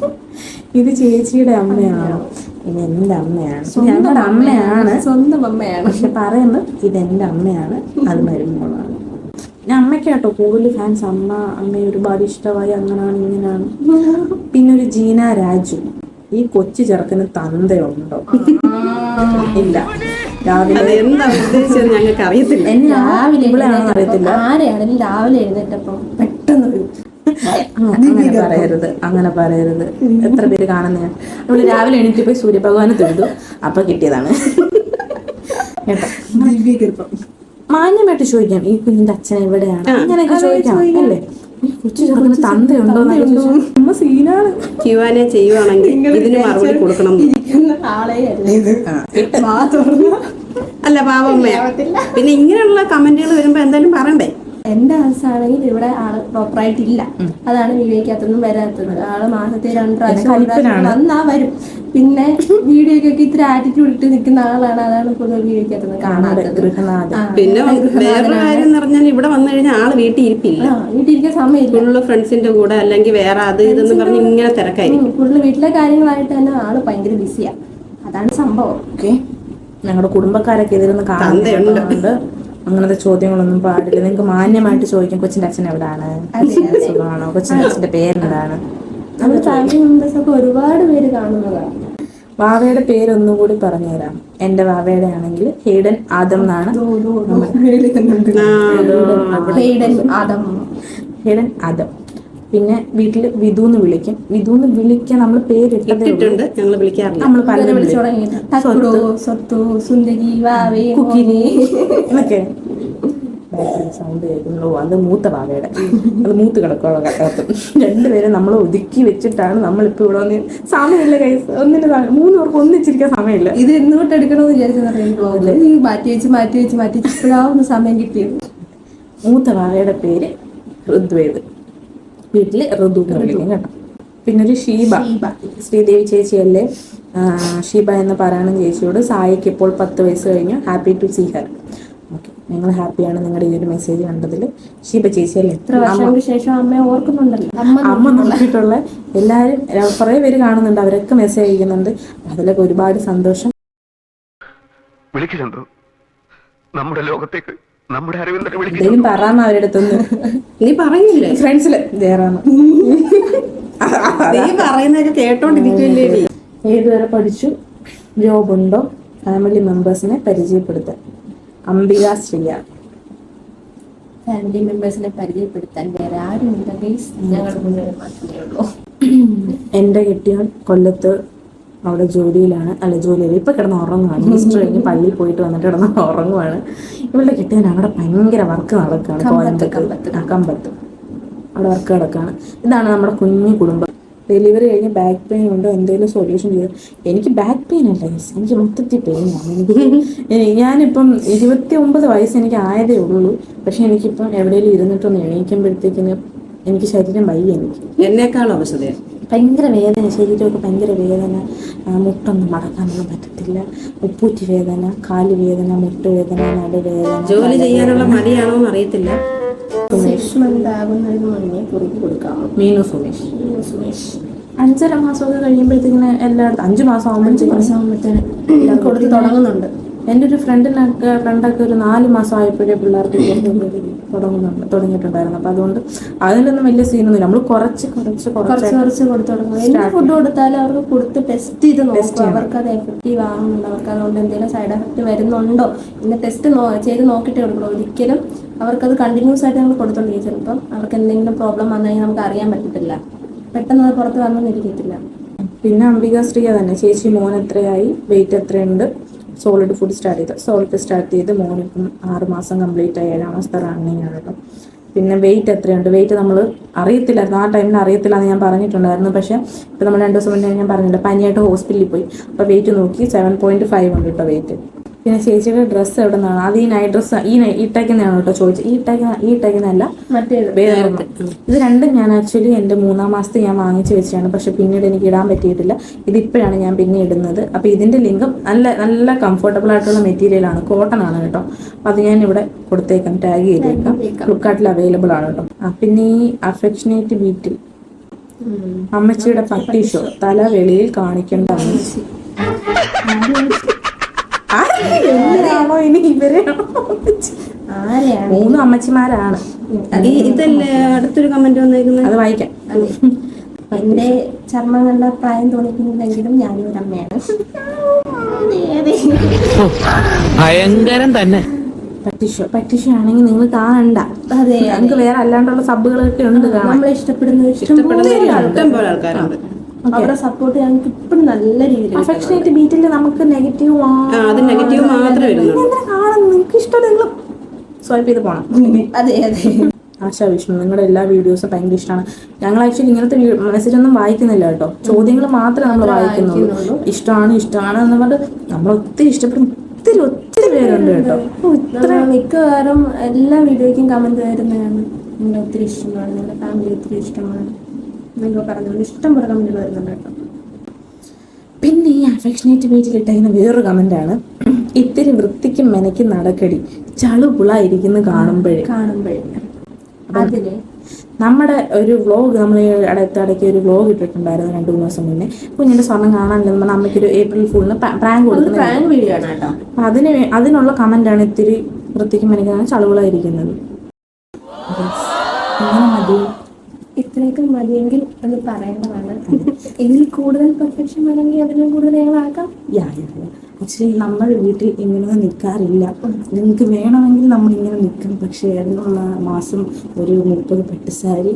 S2: ഇത് ചേച്ചിയുടെ അമ്മയാണോ? ഇത് എൻ്റെ അമ്മയാണ്, ഞങ്ങളുടെ അമ്മയാണ്,
S1: സ്വന്തം അമ്മയാണ്.
S2: പക്ഷെ പറയുന്നത് ഇതെൻ്റെ അമ്മയാണ്, അത് മരുമോളാണ്. ഞാൻ അമ്മയ്ക്കാട്ടോ കൂടുതൽ ഫാൻസ്. അമ്മയെ ഒരുപാട് ഇഷ്ടമായി, അങ്ങനെയാണ് ഇങ്ങനെയാണ്. പിന്നെ ഒരു ജീന രാജു. ഈ കൊച്ചു ചെറുക്കന് തന്തയുണ്ടോ? ഇല്ല. രാവിലെ
S5: എന്താ ഉദ്ദേശിച്ചത് ഞങ്ങൾക്ക് അറിയത്തില്ല.
S2: രാവിലെ ഇവിടെയാണെന്ന് അറിയത്തില്ല.
S1: ആരെയാണെങ്കിലും രാവിലെ എഴുന്നേറ്റപ്പം പെട്ടെന്ന്
S2: അങ്ങനെ പറയരുത്. എത്ര പേര് കാണുന്ന നമ്മള് രാവിലെ എണീറ്റ് പോയി സൂര്യഭഗവാനെ തൊഴുതു, അപ്പൊ കിട്ടിയതാണ് കേട്ടോ. മാന്യമായിട്ട് ചോദിക്കാം, ഈ കുഞ്ഞിന്റെ അച്ഛൻ എവിടെയാണ്, അങ്ങനെയൊക്കെ ചോദിക്കാം അല്ലേ. കൊച്ചു ചെറുക്കന് തന്തയുണ്ടോ അമ്മ സീനാണ്.
S5: Q&A ചെയ്യുവാണെങ്കിൽ ഇതിന് മറുപടി കൊടുക്കണം.
S1: ആളെ അല്ലേ ഇത്
S5: അല്ല പാവമ്മയാ. പിന്നെ ഇങ്ങനെയുള്ള കമന്റുകൾ വരുമ്പോ എന്തായാലും പറയണ്ടേ.
S1: എന്റെ അവസ്ഥയാണെങ്കിൽ ഇവിടെ ആള് പ്രോപ്പറായിട്ടില്ല. അതാണ് വീഡിയോക്കകത്തൊന്നും വരാത്തത്. ആള് മാസത്തിൽ 2 പ്രാവശ്യം വന്നാ വരും. പിന്നെ വീഡിയോക്കൊക്കെ ഇത്ര ആറ്റിറ്റ്യൂഡ് ഇട്ട് നിൽക്കുന്ന ആളാണ്. അതാണ് പൊതുവെ വീഡിയോക്കകത്തൊന്നും കാണാത്തത്.
S5: പിന്നെ വേറൊരു കാര്യം എന്ന് പറഞ്ഞാൽ ഇവിടെ വന്നു കഴിഞ്ഞാൽ ആള് വീട്ടിൽ ഇരിപ്പില്ല.
S1: വീട്ടിലിരിക്കാൻ സമയമില്ല.
S5: ഫുള്ള് ഫ്രണ്ട്സിന്റെ കൂടെ അല്ലെങ്കിൽ വേറെ അത് ഇതെന്ന് പറഞ്ഞ് ഇങ്ങനെ തിരക്കായിരിക്കും.
S1: ഫുള്ള് വീട്ടിലെ കാര്യങ്ങളായിട്ട് തന്നെ ആള് ഭയങ്കര ബിസിയാ. അതാണ് സംഭവം.
S2: ഓക്കെ, ഞങ്ങളുടെ കുടുംബക്കാരൊക്കെ ഇതിലൊന്ന് കാണുന്നുണ്ട്. അങ്ങനത്തെ ചോദ്യങ്ങളൊന്നും പാടില്ല. നിങ്ങൾക്ക് മാന്യമായിട്ട് ചോദിക്കാം. കൊച്ചിന്റെ അച്ഛൻ എവിടാണ്, സുഖമാണോ, കൊച്ചിന്റെ അച്ഛന്റെ പേരെന്താണ്?
S1: നമ്മുടെ ഫാമിലി മെമ്പേഴ്സ് ഒക്കെ ഒരുപാട് പേര് കാണുന്നതാണ്.
S2: വാവയുടെ പേരൊന്നുകൂടി പറഞ്ഞുതരാം. എന്റെ വാവയുടെ ആണെങ്കിൽ ഹെയ്ഡൻ ആദം എന്നാണ്. ഹെയ്ഡൻ ആദം. പിന്നെ വീട്ടില് വിധുന്ന് വിളിക്കും. വിധുന്ന് വിളിക്കാൻ നമ്മൾ പേരിട്ടിട്ടുണ്ട്,
S5: ഞങ്ങൾ വിളിക്കാറില്ല.
S2: നമ്മൾ പലരും എന്നൊക്കെ സൗണ്ട് കേൾക്കുന്നു. അത് മൂത്ത വാവയുടെ, അത് മൂത്ത് കിടക്കുള്ള കട്ടകത്ത്. രണ്ടുപേരും നമ്മൾ ഒതുക്കി വെച്ചിട്ടാണ് നമ്മളിപ്പോ ഇവിടെ വന്ന്. സമയമില്ല കൈസ്, ഒന്നിന് 3 പേർക്ക് ഒന്നിച്ചിരിക്കാൻ സമയമില്ല.
S1: ഇത് എന്നോട്ട് എടുക്കണമെന്ന് വിചാരിച്ചു മാറ്റി വെച്ച് ഇപ്പോഴാവുന്ന സമയം കിട്ടിയത്.
S2: മൂത്ത വാവയുടെ പേര് ഋഗ്വേദ്. വീട്ടില് ഋതു എന്ന് വിളിക്കും കേട്ടോ. പിന്നെ ഒരു ഷീബ, ശ്രീദേവി ചേച്ചിയല്ലേ ഷീബ എന്ന് പറയണം ചേച്ചിയോട്. സായിക്ക് ഇപ്പോൾ 10 വയസ്സ് കഴിഞ്ഞു. Happy to see her. Okay, ഞങ്ങൾ ഹാപ്പിയാണ് നിങ്ങളുടെ ഈ ഒരു മെസ്സേജ് കണ്ടതിൽ. ഷീബ ചേച്ചിയല്ലേ,
S1: ഇത്ര വർഷങ്ങൾക്ക് ശേഷം അമ്മയെ ഓർക്കുന്നുണ്ടല്ലോ.
S2: അമ്മ നോക്കിയിട്ടുള്ള എല്ലാവരും കുറേ പേര് കാണുന്നുണ്ട്. അവരൊക്കെ മെസ്സേജ് അയക്കുന്നുണ്ട്. അതിലൊക്കെ ഒരുപാട് സന്തോഷം.
S3: വിളിക്കുന്നുണ്ടോ നമ്മുടെ ലോകത്തേക്ക്, നമ്മുടെ അറിവിൽ
S2: എന്തെങ്കിലും പറയാമ അവരുടെ അടുത്തൊന്ന്.
S5: നീ പറയില്ലേ
S2: ഫ്രണ്ട്സില് ജയറാമ
S5: നീ പറയുന്നതൊക്കെ കേട്ടോണ്ടിരിക്കില്ലേ?
S2: ഏതുവരെ പഠിച്ചു, ജോബുണ്ടോ, ഫാമിലി മെമ്പേഴ്സിനെ പരിചയപ്പെടുത്താൻ. അംബിക ശ്രീയ.
S1: ഫാമിലി മെമ്പേഴ്സിനെ പരിചയപ്പെടുത്താൻ വേറെ ആരുമില്ല ഗൈസ്, ഞങ്ങളുടെ മുന്നിൽ മാത്രമേ ഉള്ളൂ.
S2: എൻ്റെ കെട്ടിയോൻ കൊല്ലത്ത് അവിടെ ജോലിയിലാണ്. അല്ല, ജോലിയിൽ ഇപ്പം കിടന്ന് ഉറങ്ങുവാണ്. ഈസ്റ്റർ കഴിഞ്ഞ് പള്ളിയിൽ പോയിട്ട് വന്നിട്ട് കിടന്ന് ഉറങ്ങുവാണ്. ഇവളുടെ കെട്ടിയോൻ അവിടെ ഭയങ്കര വർക്ക് നടക്കുകയാണ്. കമ്പത്ത് അവിടെ വർക്ക് നടക്കുകയാണ്. ഇതാണ് നമ്മുടെ കുഞ്ഞു കുടുംബം. ഡെലിവറി കഴിഞ്ഞ് ബാക്ക് പെയിൻ ഉണ്ടോ, എന്തെങ്കിലും സൊല്യൂഷൻ ചെയ്തു. എനിക്ക് ബാക്ക് പെയിൻ അല്ല, എനിക്ക് മൊത്തത്തിൽ പെയിനാണ്. ഞാനിപ്പം 29 വയസ്സ് എനിക്ക് ആയതേ ഉള്ളൂ. പക്ഷെ എനിക്കിപ്പം എവിടെയെങ്കിലും ഇരുന്നിട്ടൊന്ന് എണീക്കുമ്പോഴത്തേക്കിന് എനിക്ക് ശരീരം വയ്യ. എനിക്ക്
S5: എന്നേക്കാളും അവസ്ഥയാണ്.
S2: ഭയങ്കര വേദന, ശരീരമൊക്കെ ഭയങ്കര വേദന. മുട്ടൊന്നും മടക്കാനൊന്നും പറ്റത്തില്ല. ഉപ്പൂറ്റി വേദന, കാല് വേദന, മുട്ടുവേദന, നടുവേദന.
S5: ജോലി ചെയ്യാനുള്ള മടിയാണോ എന്ന് അറിയത്തില്ല.
S2: മീനു സുമേഷ് 5.5 മാസമൊക്കെ കഴിയുമ്പോഴത്തേക്കിന് എല്ലായിടത്തും 5 മാസം ആകുമ്പോഴത്തേക്കും
S1: കൊടുത്ത് തുടങ്ങുന്നുണ്ട്.
S2: എൻ്റെ ഒരു ഫ്രണ്ടൊക്കെ ഒരു 4 മാസം ആയപ്പോഴേ പിള്ളേർക്ക് തുടങ്ങിയിട്ടുണ്ടായിരുന്നു. അപ്പം അതുകൊണ്ട് അതിലൊന്നും വലിയ സീനൊന്നുമില്ല. നമ്മൾ കുറച്ച്
S1: കൊടുത്തു തുടങ്ങും. എന്ത് ഫുഡ് കൊടുത്താലും അവർക്ക് കൊടുത്ത് ടെസ്റ്റ് ചെയ്ത് നോക്കും. അവർക്ക് അത് എഫക്റ്റീവ് ആകുന്നുണ്ടോ, അവർക്ക് അതുകൊണ്ട് എന്തെങ്കിലും സൈഡ് എഫക്റ്റ് വരുന്നുണ്ടോ പിന്നെ ടെസ്റ്റ് ചെയ്ത് നോക്കിയിട്ടേ കൊടുക്കുള്ളൂ. ഒരിക്കലും അവർക്കത് കണ്ടിന്യൂസ് ആയിട്ട് നമ്മൾ കൊടുത്തോണ്ടിരിക്കും. ചിലപ്പം അവർക്ക് എന്തെങ്കിലും പ്രോബ്ലം വന്നു കഴിഞ്ഞാൽ നമുക്ക് അറിയാൻ പറ്റത്തില്ല. പെട്ടെന്ന് അത് പുറത്ത് വന്നൊന്നിരിക്കത്തില്ല.
S2: പിന്നെ അംബിക ശ്രീയ തന്നെ. ചേച്ചി മോൻ എത്രയായി, വെയിറ്റ് എത്രയുണ്ട്, സോളിഡ് ഫുഡ് സ്റ്റാർട്ട് ചെയ്ത് മോനിപ്പം 6 മാസം കംപ്ലീറ്റ് ആയി. 7-ാം മാസത്തെ റണ്ണിങ് ആണ് കേട്ടോ. പിന്നെ വെയിറ്റ് എത്രയുണ്ട്, വെയിറ്റ് നമ്മൾ അറിയത്തില്ലായിരുന്നു. ആ ടൈമിൽ അറിയത്തില്ല എന്ന് ഞാൻ പറഞ്ഞിട്ടുണ്ടായിരുന്നു. പക്ഷേ ഇപ്പം നമ്മൾ 2 ദിവസം മുന്നേ ഞാൻ പറഞ്ഞില്ല, പനിയായിട്ട് ഹോസ്പിറ്റലിൽ പോയി. അപ്പോൾ വെയിറ്റ് നോക്കി 7.5 ഉണ്ട് കേട്ടോ വെയിറ്റ്. പിന്നെ ചേച്ചിയുടെ ഡ്രസ്സ് എവിടെ നിന്നാണ്? അത് ഈ നൈറ്റ് ഡ്രസ്സ് ഈ ഇട്ടേക്കുന്നതാണ് കേട്ടോ ചോദിച്ചത്. ഈ ഇട്ടേക്കുന്നതല്ല, വേറെ. ഇത് രണ്ടും ഞാൻ ആക്ച്വലി എൻ്റെ 3-ാം മാസത്തെ ഞാൻ വാങ്ങിച്ച് വെച്ചാണ്. പക്ഷെ പിന്നീട് എനിക്ക് ഇടാൻ പറ്റിയിട്ടില്ല. ഇതിപ്പോഴാണ് ഞാൻ പിന്നെ ഇടുന്നത്. അപ്പോൾ ഇതിൻ്റെ ലിങ്കും നല്ല കംഫർട്ടബിൾ ആയിട്ടുള്ള മെറ്റീരിയലാണ്, കോട്ടൺ ആണ് കേട്ടോ. അപ്പോൾ അത് ഞാൻ ഇവിടെ കൊടുത്തേക്കാം, ടാഗ് ചെയ്തേക്കാം. ഫ്ലിപ്കാർട്ടിൽ അവൈലബിൾ ആണ് കേട്ടോ. പിന്നെ ഈ അഫെക്ഷനേറ്റ് ബീറ്റിൽ അമ്മച്ചിയുടെ പട്ടി ഷോ, തല വെളിയിൽ കാണിക്കേണ്ട അമ്മച്ചി. ആണോ ഇനി ഇവരെയാണോ? 3 അമ്മച്ചിമാരാണ്.
S5: ഇതല്ലേ അടുത്തൊരു കമന്റ് വന്നേക്കുന്നത്,
S2: അത് വായിക്കാം.
S1: എന്റെ ചർമ്മം കണ്ട പ്രായം തോന്നിക്കുന്നില്ലെങ്കിലും ഞാനും ഒരു അമ്മയാണ്.
S4: ഭയങ്കരം തന്നെ.
S2: പട്ടിഷോ ആണെങ്കിൽ നിങ്ങൾ കാണണ്ട.
S1: അതെ,
S2: നമുക്ക് വേറെ അല്ലാണ്ടുള്ള സബുകളൊക്കെ ഉണ്ട് കാണാൻ.
S1: നമ്മളെ ഇഷ്ടപ്പെടുന്ന
S5: ഇഷ്ടം പോലെ ആൾക്കാരുണ്ട്.
S1: അവരുടെ സപ്പോർട്ട് ഞങ്ങൾക്ക് ഇപ്പോഴും നല്ല രീതിയിൽ.
S2: അഫെക്ഷനേറ്റ് ബീറ്റിൽ നമുക്ക് നെഗറ്റീവ്
S5: അത് നെഗറ്റീവ് മാത്രമേ വരുന്നുള്ളൂ.
S2: നിങ്ങൾക്ക് ഇഷ്ടം നിങ്ങൾ സ്വൈപ്പ് ചെയ്ത് പോണം.
S1: അതെ
S2: ആശാ വിഷ്ണു, നിങ്ങളുടെ എല്ലാ വീഡിയോസും ഭയങ്കര ഇഷ്ടമാണ്. ഞങ്ങൾ ആക്ച്വലി ഇങ്ങനത്തെ മെസ്സേജ് ഒന്നും വായിക്കുന്നില്ല കേട്ടോ, ചോദ്യങ്ങൾ മാത്രമേ നമ്മൾ വായിക്കുന്നുള്ളൂ. ഇഷ്ടമാണ് എന്ന് പറഞ്ഞിട്ട് നമ്മൾ ഒത്തിരി ഇഷ്ടപ്പെടുന്ന ഒത്തിരി പേരുണ്ട് കേട്ടോ.
S1: മിക്കവാറും എല്ലാ വീഡിയോയ്ക്കും കമന്റ് വരുന്നതാണ്, നിങ്ങളെ ഒത്തിരി ഇഷ്ടമാണ്, നിങ്ങളുടെ ഫാമിലി ഒത്തിരി ഇഷ്ടമാണ് എന്നൊക്കെ പറഞ്ഞുകൊണ്ട് ഇഷ്ടം പോലെ കമന്റുകൾ വരുന്നുണ്ട് കേട്ടോ.
S2: പിന്നെ ഈ അഫെക്ഷനേറ്റ് പേജിൽ ഇട്ടേക്കുന്ന വേറൊരു കമന്റാണ്, ഇത്തിരി വൃത്തിക്കും മെനയ്ക്കും നടക്കടി ചളുപുളായിരിക്കുന്ന കാണുമ്പോഴേ.
S1: അതില്
S2: നമ്മുടെ ഒരു വ്ളോഗ് നമ്മൾ ഇടയ്ക്ക് ഒരു വ്ളോഗ് ഇട്ടിട്ടുണ്ടായിരുന്നു 2-3 ദിവസം മുന്നേ. കുഞ്ഞിന്റെ സ്വർണ്ണം കാണാനില്ലെന്ന് പറഞ്ഞാൽ അമ്മയ്ക്കൊരു ഏപ്രിൽ ഫുളിന് പ്രാങ്ക് കൊടുക്കുന്നത്.
S1: പ്രാങ്ക് വീഡിയോ ആണ് കേട്ടോ.
S2: അതിനുള്ള കമന്റാണ് ഇത്തിരി വൃത്തിക്കും മെനയ്ക്കാണ് ചളുപുളായിരിക്കുന്നത്. അങ്ങനെ മതി,
S1: ഇത്രയൊക്കെ മതിയെങ്കിൽ എന്ന് പറയേണ്ടതാണ്. ഇതിൽ കൂടുതൽ പെർഫെക്ഷൻ വേണമെങ്കിൽ അതിലും കൂടുതൽ ഞങ്ങളാക്കാം.
S2: ആക്ച്വലി നമ്മൾ വീട്ടിൽ ഇങ്ങനെ നിൽക്കാറില്ല. നിങ്ങൾക്ക് വേണമെങ്കിൽ നമ്മൾ ഇങ്ങനെ നിൽക്കും, പക്ഷേ അതിനുള്ള മാസം ഒരു 30 പട്ട് സാരി,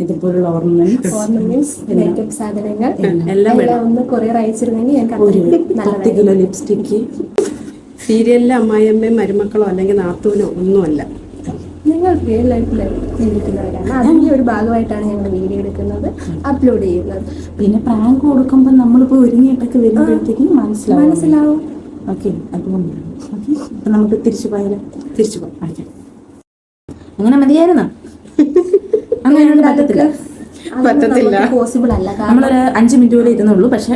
S2: ഇതുപോലുള്ള ഓർണമെന്റ്സ്,
S1: മേക്കപ്പ് സാധനങ്ങൾ
S5: എല്ലാം
S1: ഒന്ന് കൊറിയർ അയച്ചിരുന്നെങ്കിൽ
S2: ഒരു 10 കിലോ ലിപ്സ്റ്റിക്ക്.
S5: സീരിയലിലെ അമ്മായിയമ്മയും മരുമക്കളോ അല്ലെങ്കിൽ നാത്തൂനോ ഒന്നുമല്ല,
S1: നിങ്ങൾ റിയൽ ലൈഫിൽ ജീവിക്കുന്നവരാണ്. അതിൻ്റെ ഒരു ഭാഗമായിട്ടാണ് ഞങ്ങൾ വീഡിയോ എടുക്കുന്നത്, അപ്ലോഡ് ചെയ്യുന്നത്.
S2: പിന്നെ പ്രാങ്ക് കൊടുക്കുമ്പോൾ നമ്മളിപ്പോൾ ഒരുങ്ങിയിട്ടൊക്കെ വരുമ്പോഴത്തേക്കും മനസ്സിലാവും. ഓക്കെ, അതുകൊണ്ടാണ്. ഓക്കെ, അപ്പം നമുക്ക് തിരിച്ചു പോയാലോ? തിരിച്ചു പോകാം. ഓക്കെ, അങ്ങനെ മതിയായിരുന്നോ? അങ്ങനെ
S5: പറ്റത്തില്ല,
S1: പോസിബിൾ അല്ല.
S2: നമ്മളൊരു 5 മിനിറ്റ് പോലെ ഇരുന്നുള്ളൂ, പക്ഷെ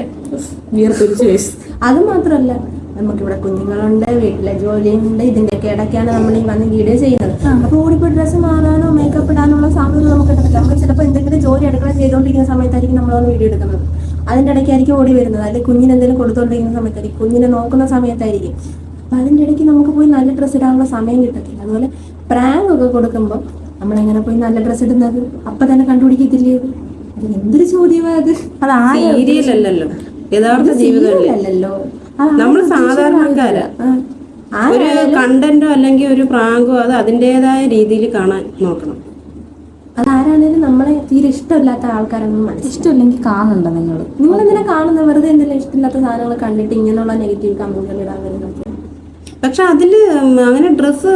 S2: വിയർപ്പൊലിച്ച് വേസ്റ്റ്.
S1: അത് മാത്രമല്ല, നമുക്കിവിടെ കുഞ്ഞുങ്ങളുണ്ട്, വീട്ടിലെ ജോലിയുണ്ട്, ഇതിന്റെയൊക്കെ ഇടയ്ക്കാണ് നമ്മൾ ഈ വന്ന് വീഡിയോ ചെയ്യുന്നത്. അപ്പോൾ ഓടിപ്പോയി ഡ്രസ്സ് മാറാനോ മേക്കപ്പ് ഇടാനുള്ള സമയം നമുക്ക് കിട്ടത്തില്ല. നമ്മൾ ചിലപ്പോൾ എന്തെങ്കിലും ജോലി അടുക്കള ചെയ്തുകൊണ്ടിരിക്കുന്ന സമയത്തായിരിക്കും നമ്മളൊന്ന് വീഡിയോ എടുക്കുന്നത്. അതിൻ്റെ ഇടയ്ക്കായിരിക്കും ഓടി വരുന്നത്, അല്ലെങ്കിൽ കുഞ്ഞിന് എന്തെങ്കിലും കൊടുത്തുകൊണ്ടിരിക്കുന്ന സമയത്തായിരിക്കും, കുഞ്ഞിനെ നോക്കുന്ന സമയത്തായിരിക്കും. അപ്പം അതിൻ്റെ ഇടയ്ക്ക് നമുക്ക് പോയി നല്ല ഡ്രസ്സ് ഇടാനുള്ള സമയം കിട്ടത്തില്ല. അതുപോലെ പ്രാങ്ക് ഒക്കെ കൊടുക്കുമ്പോൾ നമ്മളെങ്ങനെ പോയി നല്ല ഡ്രസ്സ് ഇടുന്നത് അപ്പം തന്നെ കണ്ടുപിടിക്കത്തില്ലേ? അത് എന്തൊരു ചോദ്യമാണ് അത്.
S5: സീരിയലല്ലല്ലോ, യഥാർത്ഥ ജീവിതമല്ലല്ലോ. നമ്മൾ സാധാരണക്കാരാ. ഒരു കണ്ടന്റോ അല്ലെങ്കിൽ ഒരു പ്രാങ്കോ അത് അതിൻ്റെതായ രീതിയിൽ കാണാൻ നോക്കണം.
S1: അതാരാണേലും നമ്മളെ തീരെ ഇഷ്ടമില്ലാത്ത ആൾക്കാരൊന്നും
S2: ഇഷ്ടമില്ലെങ്കിൽ കാണണ്ട. നിങ്ങൾ
S1: എന്തിനാ കാണുന്നത്? വെറുതെ എന്തെങ്കിലും ഇഷ്ടമില്ലാത്ത സാധനങ്ങൾ കണ്ടിട്ട് ഇങ്ങനെയുള്ള നെഗറ്റീവ് കമന്റുകൾ ഇടാൻ വരുന്നത്.
S5: പക്ഷെ അതില് അങ്ങനെ ഡ്രസ്സ്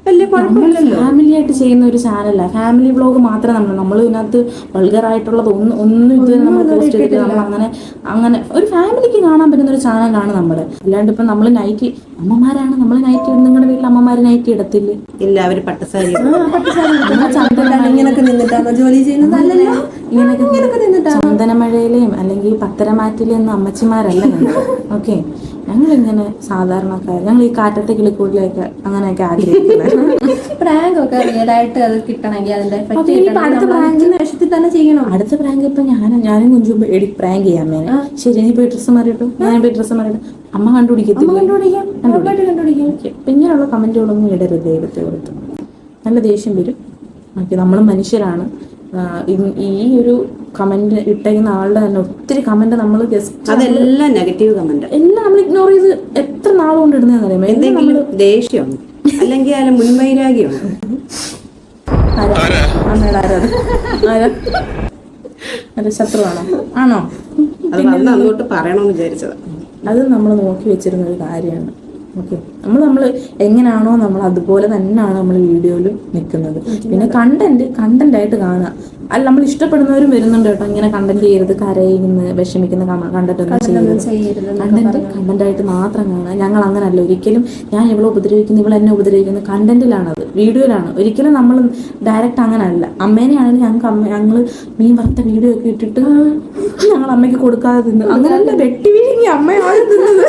S5: വലിയ കുഴപ്പമില്ലല്ലോ.
S2: ഫാമിലി ആയിട്ട് ചെയ്യുന്ന ഒരു ചാനലല്ല, ഫാമിലി വ്ളോഗ് മാത്രമേ നമ്മൾ ഇതിനകത്ത് വൾഗറായിട്ടുള്ളത് ഒന്നും ഇതുവരെ നമ്മൾ പോസ്റ്റ് ചെയ്തിട്ട് നമ്മൾ അങ്ങനെ ഒരു ഫാമിലിക്ക് കാണാൻ പറ്റുന്ന ഒരു ചാനലാണ് നമ്മുടെ. അല്ലാണ്ട് ഇപ്പം നമ്മൾ നൈറ്റി അമ്മമാരാണ്, നമ്മൾ നൈറ്റി നിങ്ങളുടെ വീട്ടിൽ അമ്മമാര് നൈറ്റി ഇടത്തില്ലേ?
S5: ഇല്ല, അവര് പട്ടുസാരി
S1: ഇങ്ങനൊക്കെ നിന്നിട്ടാണോ ജോലി ചെയ്യുന്നത്?
S2: ഇങ്ങനൊക്കെ ചന്ദനമഴയിലെയും അല്ലെങ്കിൽ പത്തരമാറ്റിലെയും ഒന്നും അമ്മച്ചിമാരല്ല ഞങ്ങൾ. ഓക്കെ, ഞങ്ങളിങ്ങനെ സാധാരണക്കാർ, ഞങ്ങൾ ഈ കാറ്റത്തെ കിളിക്കൂടിലേക്ക് അങ്ങനെയൊക്കെ ആഗ്രഹിക്കുന്നത്.
S1: പ്രാങ്ക് ഒക്കെ റിയൽ ആയിട്ട് അത് കിട്ടണമെങ്കിൽ അതിന്റെ
S2: അടുത്ത പ്രാങ്കിന്
S1: വേഷത്തിൽ തന്നെ ചെയ്യണം.
S2: അടുത്ത പ്രാങ്ക് ഇപ്പൊ ഞാനും കുഞ്ചും പ്രാങ്ക് ചെയ്യാൻ മേനെ. ശരി, നീ പോയി ഡ്രസ്സ് മാറിയിട്ടു, ഞാൻ പോയി ഡ്രസ്സ് മാറിയിട്ടു, അമ്മ കണ്ടുപിടിക്കത്തില്ല. ഇങ്ങനെയുള്ള കമന്റുകളൊന്നും ഇടരുത് ദൈവത്തെ കൊടുത്ത്. നല്ല ദേഷ്യം വരും. ഓക്കെ, നമ്മൾ മനുഷ്യരാണ്. ഈ ഒരു കമന്റ് ഇട്ടേക്കുന്ന ആളുടെ തന്നെ ഒത്തിരി കമന്റ് നമ്മൾ ജസ്റ്റ്
S5: അതെല്ലാം നെഗറ്റീവ് കമന്റ്
S2: എല്ലാം നമ്മൾ ഇഗ്നോർ ചെയ്ത് എത്ര നാളുകൊണ്ട് ഇടുന്നറിയാമോ?
S5: എന്തെങ്കിലും ദേഷ്യമാണ് അല്ലെങ്കിൽ അതിന് മുൻവൈരാഗ്യമാണ്.
S2: ശത്രുവാണോ? ആണോ?
S5: അത് വന്ന് അങ്ങോട്ട് പറയണമെന്ന് വിചാരിച്ചത്.
S2: അത് നമ്മൾ നോക്കി വെച്ചിരുന്ന ഒരു കാര്യമാണ്. ഓക്കെ, നമ്മൾ എങ്ങനെയാണോ നമ്മൾ അതുപോലെ തന്നെയാണ് നമ്മൾ വീഡിയോയിൽ നിൽക്കുന്നത്. പിന്നെ കണ്ടന്റ് ആയിട്ട് കാണുക. അല്ല, നമ്മൾ ഇഷ്ടപ്പെടുന്നവരും വരുന്നുണ്ട് കേട്ടോ, ഇങ്ങനെ കണ്ടന്റ് ചെയ്യരുത്, കരയുന്ന വിഷമിക്കുന്ന കണ്ടന്റ് ഒന്നും ചെയ്യരുത്. കണ്ടന്റ് ആയിട്ട് മാത്രം കാണുക. ഞങ്ങൾ അങ്ങനല്ല ഒരിക്കലും. ഞാൻ ഇവളെ ഉപദ്രവിക്കുന്നു, ഇവളെ എന്നെ ഉപദ്രവിക്കുന്നു, കണ്ടന്റിലാണത്, വീഡിയോയിലാണ്. ഒരിക്കലും നമ്മൾ ഡയറക്റ്റ് അങ്ങനല്ല. അമ്മേനെയാണെങ്കിൽ ഞങ്ങൾ മീൻ വറുത്ത വീഡിയോ ഒക്കെ ഇട്ടിട്ട് ഞങ്ങൾ അമ്മയ്ക്ക് കൊടുക്കാതെ തിന്നു. അങ്ങനല്ല, വെട്ടി വീങ്ങി അമ്മയാണ് തിന്നത്.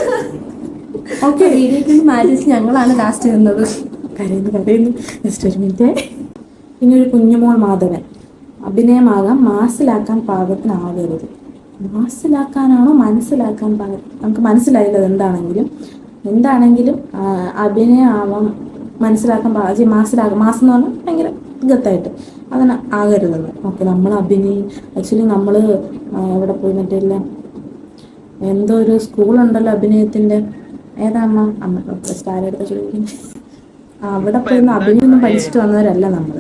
S1: ഓക്കെ, വീഡിയോക്ക് മാരേജ് ഞങ്ങളാണ് ലാസ്റ്റ് വരുന്നത്.
S2: കരയുന്നു. ജസ്റ്റ് ഒരു മിനിറ്റ്. പിന്നെ ഒരു കുഞ്ഞുമോൾ മാധവൻ, അഭിനയമാകാം, മാസിലാക്കാൻ പാകത്തിനാകരുത്. മാസിലാക്കാനാണോ മനസ്സിലാക്കാൻ പാകം? നമുക്ക് മനസ്സിലായില്ല. എന്താണെങ്കിലും അഭിനയമാവാം, മനസ്സിലാക്കാൻ പാകം, മാസിലാകാം. മാസം എന്ന് പറഞ്ഞാൽ ഭയങ്കര ഗത്തായിട്ട് അതിന് ആകരുതെന്ന്. ഓക്കെ, നമ്മൾ ആക്ച്വലി നമ്മൾ എവിടെ പോയി മറ്റേല്ല എന്തോ ഒരു സ്കൂളുണ്ടല്ലോ അഭിനയത്തിൻ്റെ, ഏതാ അമ്മ സ്റ്റാരെടുത്ത് ചോദിക്കുന്നത്, അവിടെ പോയി അഭിനയൊന്നും പഠിച്ചിട്ട് വന്നവരല്ല നമ്മൾ.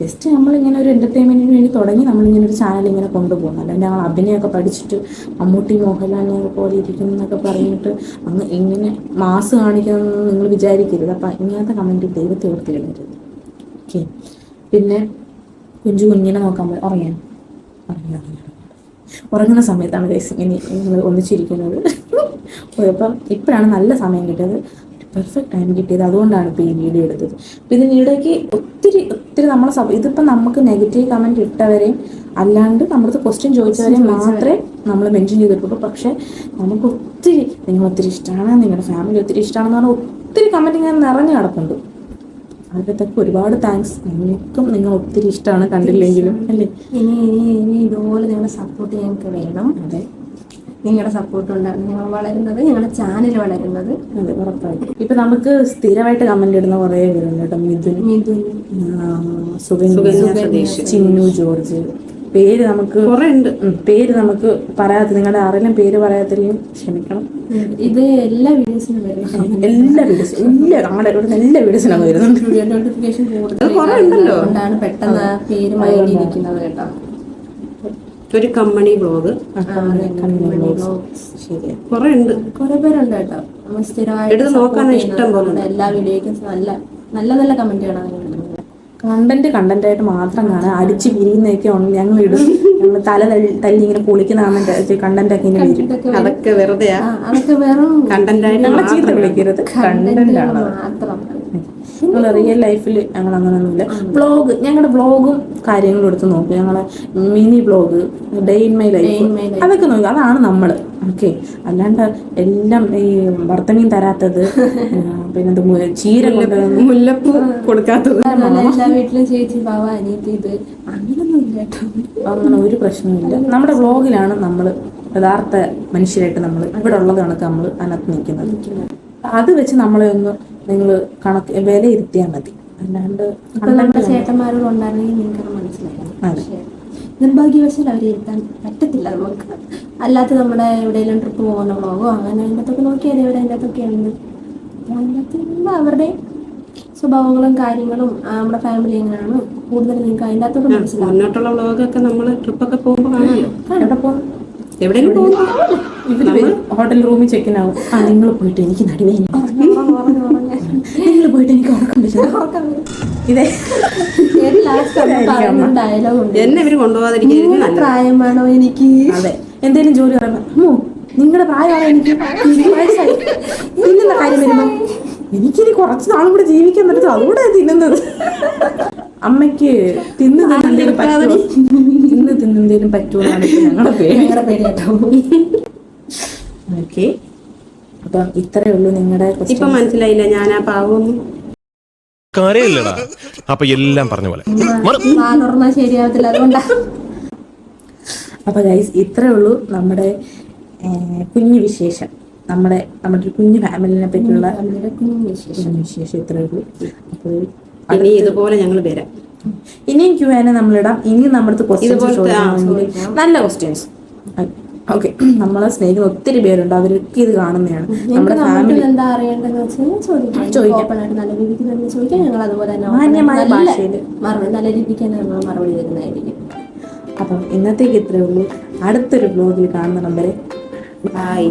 S2: ജസ്റ്റ് നമ്മളിങ്ങനെ ഒരു എൻ്റർടൈൻമെൻറ്റിന് വേണ്ടി തുടങ്ങി നമ്മളിങ്ങനെ ഒരു ചാനൽ ഇങ്ങനെ കൊണ്ടുപോകുന്നു. അല്ലാണ്ട് ഞങ്ങൾ അഭിനയമൊക്കെ പഠിച്ചിട്ട് മമ്മൂട്ടി മോഹൻലാലിനെ പോലെ ഇരിക്കുന്നു എന്നൊക്കെ പറഞ്ഞിട്ട് അങ്ങ് ഇങ്ങനെ മാസ് കാണിക്കുന്നതെന്ന് നിങ്ങൾ വിചാരിക്കരുത്. അപ്പം ഇങ്ങനത്തെ കമൻറ്റ് ദൈവത്തെ ഓർത്ത് കളയരുത്. ഓക്കെ, പിന്നെ കുഞ്ഞിനെ നോക്കാൻ ഉറങ്ങിയാണ് ഉറങ്ങുന്ന സമയത്താണ് ഗൈസ് ഇനി നിങ്ങൾ ഒന്നിച്ചിരിക്കുന്നത്. അപ്പം ഇപ്പോഴാണ് നല്ല സമയം കിട്ടിയത്, പെർഫെക്റ്റ് ടൈം കിട്ടിയത്. അതുകൊണ്ടാണ് ഇപ്പോൾ ഈ വീഡിയോ എടുത്തത്. അപ്പോൾ ഇതിനിടയ്ക്ക് ഒത്തിരി നമ്മളെ ഇതിപ്പോൾ നമുക്ക് നെഗറ്റീവ് കമൻറ്റ് ഇട്ടവരെയും അല്ലാണ്ട് നമ്മളത് ക്വസ്റ്റ്യൻ ചോദിച്ചവരെയും മാത്രമേ നമ്മൾ മെൻഷൻ ചെയ്തിട്ടുള്ളൂ. പക്ഷേ നമുക്ക് ഒത്തിരി നിങ്ങൾ ഒത്തിരി ഇഷ്ടമാണ്, നിങ്ങളുടെ ഫാമിലി ഒത്തിരി ഇഷ്ടമാണെന്ന് പറഞ്ഞാൽ ഒത്തിരി കമൻറ്റ് ഇങ്ങനെ നിറഞ്ഞു കിടപ്പുണ്ട്. അതിനൊക്കെ ഒരുപാട് താങ്ക്സ്. എനിക്കും നിങ്ങൾ ഒത്തിരി ഇഷ്ടമാണ്, കണ്ടില്ലെങ്കിലും അല്ലേ.
S1: ഇനി ഇതുപോലെ നിങ്ങളുടെ സപ്പോർട്ട് ഞങ്ങൾക്ക് വേണം.
S2: അതെ,
S1: നിങ്ങളുടെ സപ്പോർട്ട് കൊണ്ടാണ് ഞങ്ങൾ വളരുന്നത്, ഞങ്ങളുടെ ചാനൽ വളരുന്നത്.
S2: അതെ, ഉറപ്പായിട്ടും. ഇപ്പൊ നമുക്ക് സ്ഥിരമായിട്ട് കമന്റ് ഇടുന്ന കുറേ പേരുണ്ട് കേട്ടോ. മിഥുൻ, സുകന്യ, ചിന്നു ജോർജ്, പേര് നമുക്ക്
S5: കുറെ ഉണ്ട്.
S2: പേര് നമുക്ക് പറയാത്ത, നിങ്ങളുടെ ആരെങ്കിലും പേര് പറയാത്തില്ലെങ്കിൽ ക്ഷമിക്കണം.
S1: ഇത് എല്ലാ വീഡിയോസിനും വരും,
S2: എല്ലാ വീഡിയോസും നമ്മുടെ ഇവിടെ എല്ലാ വീഡിയോസിനും വരുന്നുണ്ട്.
S1: നോട്ടിഫിക്കേഷൻ കൂടുതലാണ് പെട്ടെന്ന് പേര് മൈൻഡിരിക്കുന്നത് കേട്ടോ.
S5: ഒരു കമ്മണി ബ്ലോഗ്,
S2: ശരി,
S5: കുറെ ഉണ്ട്,
S1: കുറെ പേരുണ്ട് കേട്ടോ. നമ്മൾ സ്ഥിരമായിട്ട്
S5: എടുത്ത് നോക്കാൻ ഇഷ്ടം പോലെ
S1: എല്ലാ വീഡിയോയ്ക്കും നല്ല കമന്റുകളാണ്.
S2: കണ്ടന്റായിട്ട് മാത്രം കാണാൻ അടിച്ച് പിരിയുന്നതൊക്കെ ഞങ്ങൾ ഇടും. ഞങ്ങൾ തല്ലി ഇങ്ങനെ പൊളിക്കുന്ന കണ്ടന്റ് ഒക്കെ ഇങ്ങനെ വരും.
S5: അതൊക്കെ വെറുതെയാ,
S1: അതൊക്കെ വെറും
S5: കണ്ടന്റായിട്ട്
S2: ഞങ്ങളെ ചീത്ത വിളിക്കരുത്, കണ്ടന്റ് ആണ്. ഞങ്ങൾ റിയൽ ലൈഫിൽ ഞങ്ങൾ അങ്ങനെയൊന്നുമില്ല. വ്ളോഗ്, ഞങ്ങളുടെ വ്ളോഗും കാര്യങ്ങളും എടുത്ത് നോക്കും. ഞങ്ങളെ mini vlog, day in my life, അതൊക്കെ നോക്കും. അതാണ് നമ്മള്. ഓക്കെ, അല്ലാണ്ട് എല്ലാം ഈ ഭർത്തമീൻ തരാത്തത്, പിന്നെന്ത് ചീര കൊണ്ട്
S5: മുല്ലപ്പൂ കൊടുക്കാത്തത്,
S1: എല്ലാ വീട്ടിലും ചേച്ചി ബാവ അനിയത്തി ഇത് അങ്ങനൊന്നും ഇല്ല കേട്ടോ.
S2: അങ്ങനെ ഒരു പ്രശ്നമില്ല. നമ്മുടെ വ്ളോഗിലാണ് നമ്മൾ യഥാർത്ഥ മനുഷ്യരായിട്ട് നമ്മൾ ഇവിടെ ഉള്ളത് കണക്ക് നമ്മൾ അതിനകത്ത് നിൽക്കുന്നത്. അത് വെച്ച് നമ്മളെ ഒന്ന് നിങ്ങൾ കണക്ക് വിലയിരുത്തിയാൽ മതി. അല്ലാണ്ട്
S1: നമ്മുടെ ചേട്ടന്മാരോട് ഉണ്ടായിരുന്നെങ്കിൽ നിങ്ങൾക്ക് മനസ്സിലാക്കാം. നിർഭാഗ്യവശാൽ അവരെ ഇരുത്താൻ പറ്റത്തില്ല നമുക്ക്. അല്ലാത്ത നമ്മുടെ എവിടെയെങ്കിലും ട്രിപ്പ് പോകുന്ന വ്ളോഗോ അങ്ങനെ അതിൻ്റെ അകത്തൊക്കെ നോക്കിയാൽ അതിൻ്റെ അകത്തൊക്കെ ഉണ്ട്. അതിൻ്റെ അകത്തുള്ള അവരുടെ സ്വഭാവങ്ങളും കാര്യങ്ങളും നമ്മുടെ ഫാമിലി എങ്ങനെയാണ് കൂടുതൽ നിങ്ങൾക്ക് അതിൻ്റെ അകത്തോട്ട് മനസ്സിലാവും.
S5: മുന്നോട്ടുള്ള വ്ളോഗൊക്കെ നമ്മൾ ട്രിപ്പൊക്കെ പോകുമ്പോൾ കാണാമല്ലോ.
S2: എവിടെ പോകും,
S5: എവിടെയെങ്കിലും പോകുമ്പോൾ
S2: ഹോട്ടൽ റൂമിൽ ചെക്കിൻ ആവും. നിങ്ങൾ പോയിട്ട് എനിക്ക് നടുവേന, നിങ്ങൾ പോയിട്ട് എനിക്ക് ഉറക്കം ഇതേ
S1: ഡയലോഗ്
S5: എന്നെ ഇവര് കൊണ്ടുപോകാതിരിക്കും.
S1: പ്രായമാണോ എനിക്ക്?
S2: അതെ, എന്തേലും ജോലി പറയുമ്പോ നിങ്ങളുടെ പ്രായമാണോ എനിക്ക്, വയസ്സായി, തിന്നുന്ന കാര്യം വരുമ്പോ എനിക്കിനി കുറച്ച് നാളും കൂടെ ജീവിക്കാൻ പറ്റും, അതുകൂടെ തിന്നുന്നത്. അമ്മയ്ക്ക് തിന്നെന്തേലും പറ്റുമോ ഞങ്ങളുടെ പേടി. ഓക്കെ, അപ്പം ഇത്രയേ ഉള്ളൂ നിങ്ങളുടെ.
S5: ഇപ്പൊ മനസ്സിലായില്ല ഞാൻ ആ പാവൊന്നും
S6: കാര്യമില്ലടാ. അപ്പൊ എല്ലാം പറഞ്ഞ പോലെ
S1: ശരിയാവത്തില്ല, അതുകൊണ്ടാ.
S2: അപ്പൊ ഗൈസ് ഇത്രേ ഉള്ളൂ നമ്മുടെ കുഞ്ഞു വിശേഷം, നമ്മുടെ ഒരു കുഞ്ഞു ഫാമിലിനെ പറ്റിയുള്ള വിശേഷം ഇത്രേ ഉള്ളൂ. അപ്പോൾ
S5: ഇനി ഇതുപോലെ ഞങ്ങൾ വരാം.
S2: ഇനിയും Q&A നമ്മളിടാം. ഇനിയും നമ്മുടെ ക്വസ്റ്റ്യൻസ്, നല്ല ക്വസ്റ്റ്യൻസ്. ഓക്കെ, നമ്മളെ സ്നേഹിക്കുന്ന ഒത്തിരി പേരുണ്ട്, അവർക്ക് ഇത് കാണുന്നതാണ്. നമ്മുടെ ഫാമിലി
S1: എന്താ അറിയേണ്ടതെന്ന് വെച്ചാൽ ചോദിക്കാം. നല്ല രീതിക്ക് തന്നെ ചോദിക്കാം. ഞങ്ങൾ അതുപോലെ തന്നെ
S2: മാന്യമായ ഭാഷയിൽ
S1: നല്ല രീതിക്ക് തന്നെ നമ്മൾ മറുപടി തരുന്നതായിരിക്കും.
S2: അപ്പം ഇന്നത്തേക്ക് ഇത്രയേ ഉള്ളൂ. അടുത്തൊരു വ്ലോഗിൽ കാണുന്ന നമ്പരെ
S5: ബൈ.